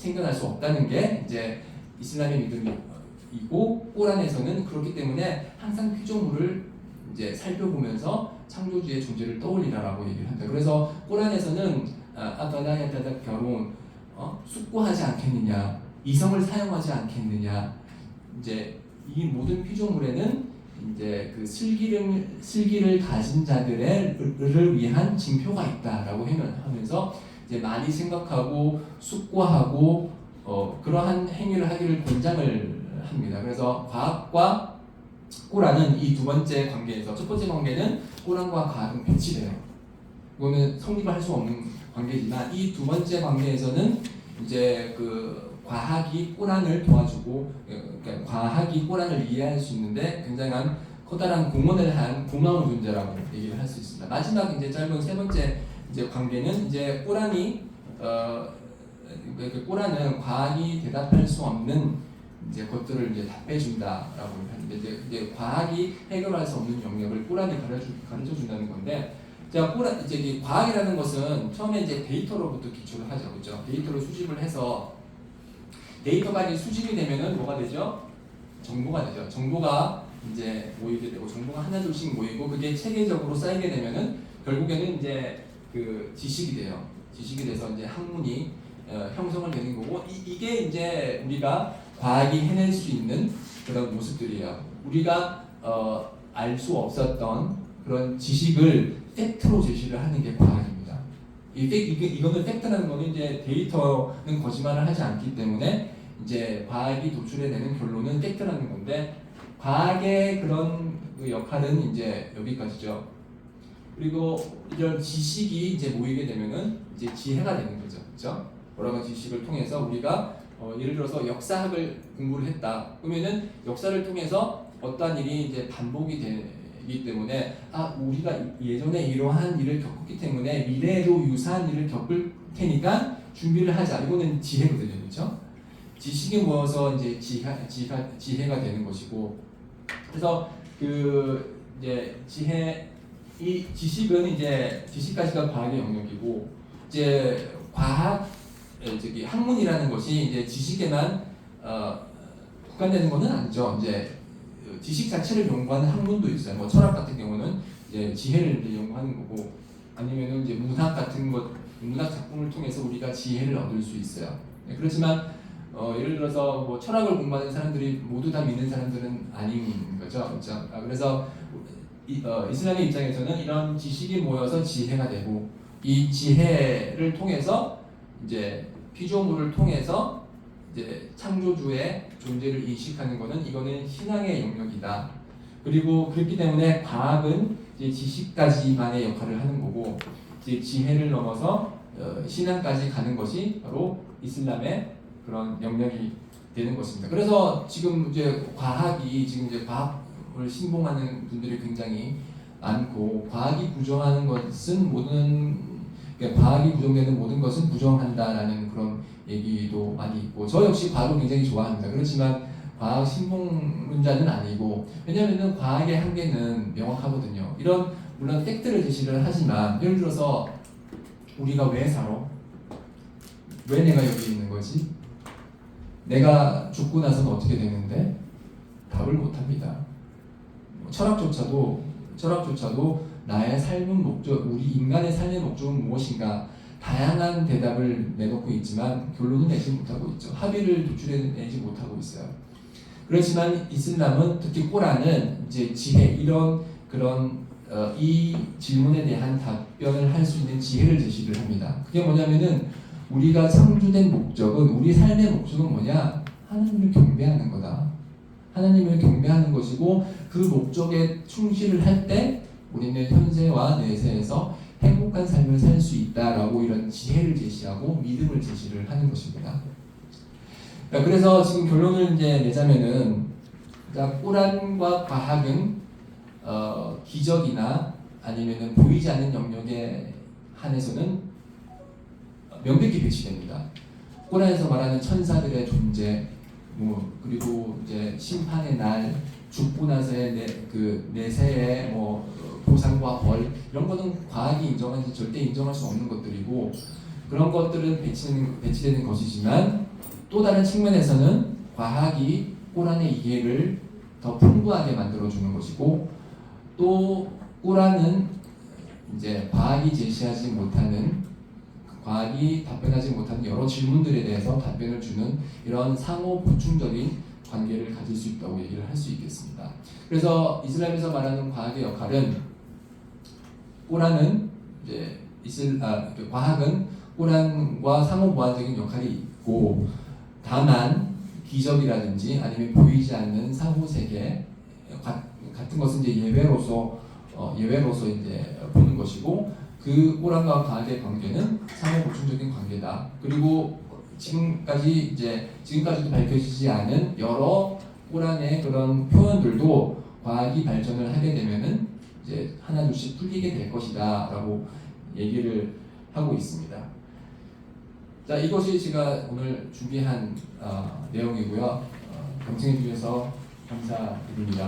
생겨날 수 없다는 게 이제 이슬람의 믿음이고 꼬란에서는 그렇기 때문에 항상 피조물을 이제 살펴보면서 창조주의 존재를 떠올리라라고 얘기를 한다. 그래서 꼬란에서는 아가나야다다 결혼 숙고하지 않겠느냐, 이성을 사용하지 않겠느냐, 이제 이 모든 피조물에는 이제 그 슬기를 가진 자들을 위한 징표가 있다라고 하면서 이제 많이 생각하고 숙고하고 그러한 행위를 하기를 권장을 합니다. 그래서 과학과 꼬란은 이 두 번째 관계에서, 첫 번째 관계는 꼬란과 과학은 배치돼요. 이거는 성립을 할 수 없는 관계지만 이 두 번째 관계에서는 이제 그 과학이 꼬란을 도와주고, 그러니까 과학이 꼬란을 이해할 수 있는데 굉장한 커다란 공헌을 한 고마운 존재라고 얘기를 할 수 있습니다. 마지막 이제 짧은 세 번째 이제 관계는 이제 꼬란이 꼬란은 과학이 대답할 수 없는 이제 것들을 이제 답해준다라고 하는데 이제 과학이 해결할 수 없는 영역을 꼬란이 가르쳐 준다는 건데, 자, 이제 이 과학이라는 것은 처음에 이제 데이터로부터 기초를 하죠, 그렇죠? 데이터를 수집을 해서 데이터가 이제 수집이 되면은 뭐가 되죠? 정보가 되죠. 정보가 이제 모이게 되고, 정보가 하나둘씩 모이고 그게 체계적으로 쌓이게 되면은 결국에는 이제 그 지식이 돼요. 지식이 돼서 이제 학문이 형성을 되는 거고, 이게 이제 우리가 과학이 해낼 수 있는 그런 모습들이에요. 우리가 알 수 없었던 그런 지식을 팩트로 제시를 하는 게 과학입니다. 이거는 팩트라는 거는 이제 데이터는 거짓말을 하지 않기 때문에 이제 과학이 도출해내는 결론은 팩트라는 건데, 과학의 그런 그 역할은 이제 여기까지죠. 그리고 이런 지식이 이제 모이게 되면은 이제 지혜가 되는 거죠, 그렇죠? 여러 가지 지식을 통해서 우리가 예를 들어서 역사학을 공부를 했다. 그러면은 역사를 통해서 어떠한 일이 이제 반복이 되기 때문에 우리가 예전에 이러한 일을 겪었기 때문에 미래에도 유사한 일을 겪을 테니까 준비를 하자. 이거는 지혜거든요, 그렇죠? 지식이 모여서 이제 지혜가 되는 것이고, 그래서 그 이제 이 지식은 이제 지식까지가 과학의 영역이고, 이제 학문이라는 것이 이제 지식에만 국한되는 것은 아니죠. 이제 지식 자체를 연구하는 학문도 있어요. 뭐 철학 같은 경우는 이제 지혜를 이제 연구하는 거고, 아니면은 이제 문학 같은 문학 작품을 통해서 우리가 지혜를 얻을 수 있어요. 네, 그렇지만 예를 들어서 뭐 철학을 공부하는 사람들이 모두 다 믿는 사람들은 아닌 거죠, 그렇죠? 그래서 이슬람의 입장에서는 이런 지식이 모여서 지혜가 되고, 이 지혜를 통해서 이제 피조물을 통해서 이제 창조주의 존재를 인식하는 것은 이거는 신앙의 영역이다. 그리고 그렇기 때문에 과학은 이제 지식까지만의 역할을 하는 거고, 이제 지혜를 넘어서 신앙까지 가는 것이 바로 이슬람의 그런 영역이 되는 것입니다. 그래서 지금 이제 과학을 신봉하는 분들이 굉장히 많고, 과학이 부정하는 것은 그러니까 과학이 부정되는 모든 것은 부정한다라는 그런 얘기도 많이 있고, 저 역시 과학을 굉장히 좋아합니다. 그렇지만 과학 신봉론자는 아니고, 왜냐하면 과학의 한계는 명확하거든요. 물론 팩트를 제시를 하지만, 예를 들어서 우리가 왜 살아? 왜 내가 여기 있는 거지? 내가 죽고 나서는 어떻게 되는데? 답을 못합니다. 철학조차도 나의 삶은 우리 인간의 삶의 목적은 무엇인가? 다양한 대답을 내놓고 있지만 결론은 내지 못하고 있죠. 합의를 도출해내지 못하고 있어요. 그렇지만 이슬람은, 특히 꼬란은 이제 지혜, 이 질문에 대한 답변을 할 수 있는 지혜를 제시를 합니다. 그게 뭐냐면은, 우리가 창조된 목적은, 우리 삶의 목적은 뭐냐? 하나님을 경배하는 거다. 하나님을 경배하는 것이고, 그 목적에 충실을 할 때 우리는 현세와 내세에서 행복한 삶을 살 수 있다라고 이런 지혜를 제시하고 믿음을 제시를 하는 것입니다. 그래서 지금 결론을 이제 내자면은, 꼬란과 과학은 기적이나 아니면은 보이지 않는 영역에 한해서는 명백히 배치됩니다. 꼬란에서 말하는 천사들의 존재, 그리고 이제 심판의 날, 죽고 나서의 내세의 보상과 벌, 이런 것은 과학이 절대 인정할 수 없는 것들이고, 그런 것들은 배치되는 것이지만, 또 다른 측면에서는 과학이 꾸란의 이해를 더 풍부하게 만들어주는 것이고, 또 꾸란은 이제 과학이 제시하지 못하는, 과학이 답변하지 못하는 여러 질문들에 대해서 답변을 주는 이런 상호 보충적인 관계를 가질 수 있다고 얘기를 할 수 있겠습니다. 그래서 이슬람에서 말하는 과학의 역할은, 꾸란은 이제 과학은 꾸란과 상호 보완적인 역할이 있고, 다만 기적이라든지 아니면 보이지 않는 상호 세계 같은 것은 이제 예외로서 이제 보는 것이고, 그 꾸란과 과학의 관계는 상호 보충적인 관계다. 그리고 지금까지도 밝혀지지 않은 여러 꾸란의 그런 표현들도 과학이 발전을 하게 되면은 이제 하나둘씩 풀리게 될 것이다라고 얘기를 하고 있습니다. 자, 이것이 제가 오늘 준비한 내용이고요. 경청해 주셔서 감사드립니다.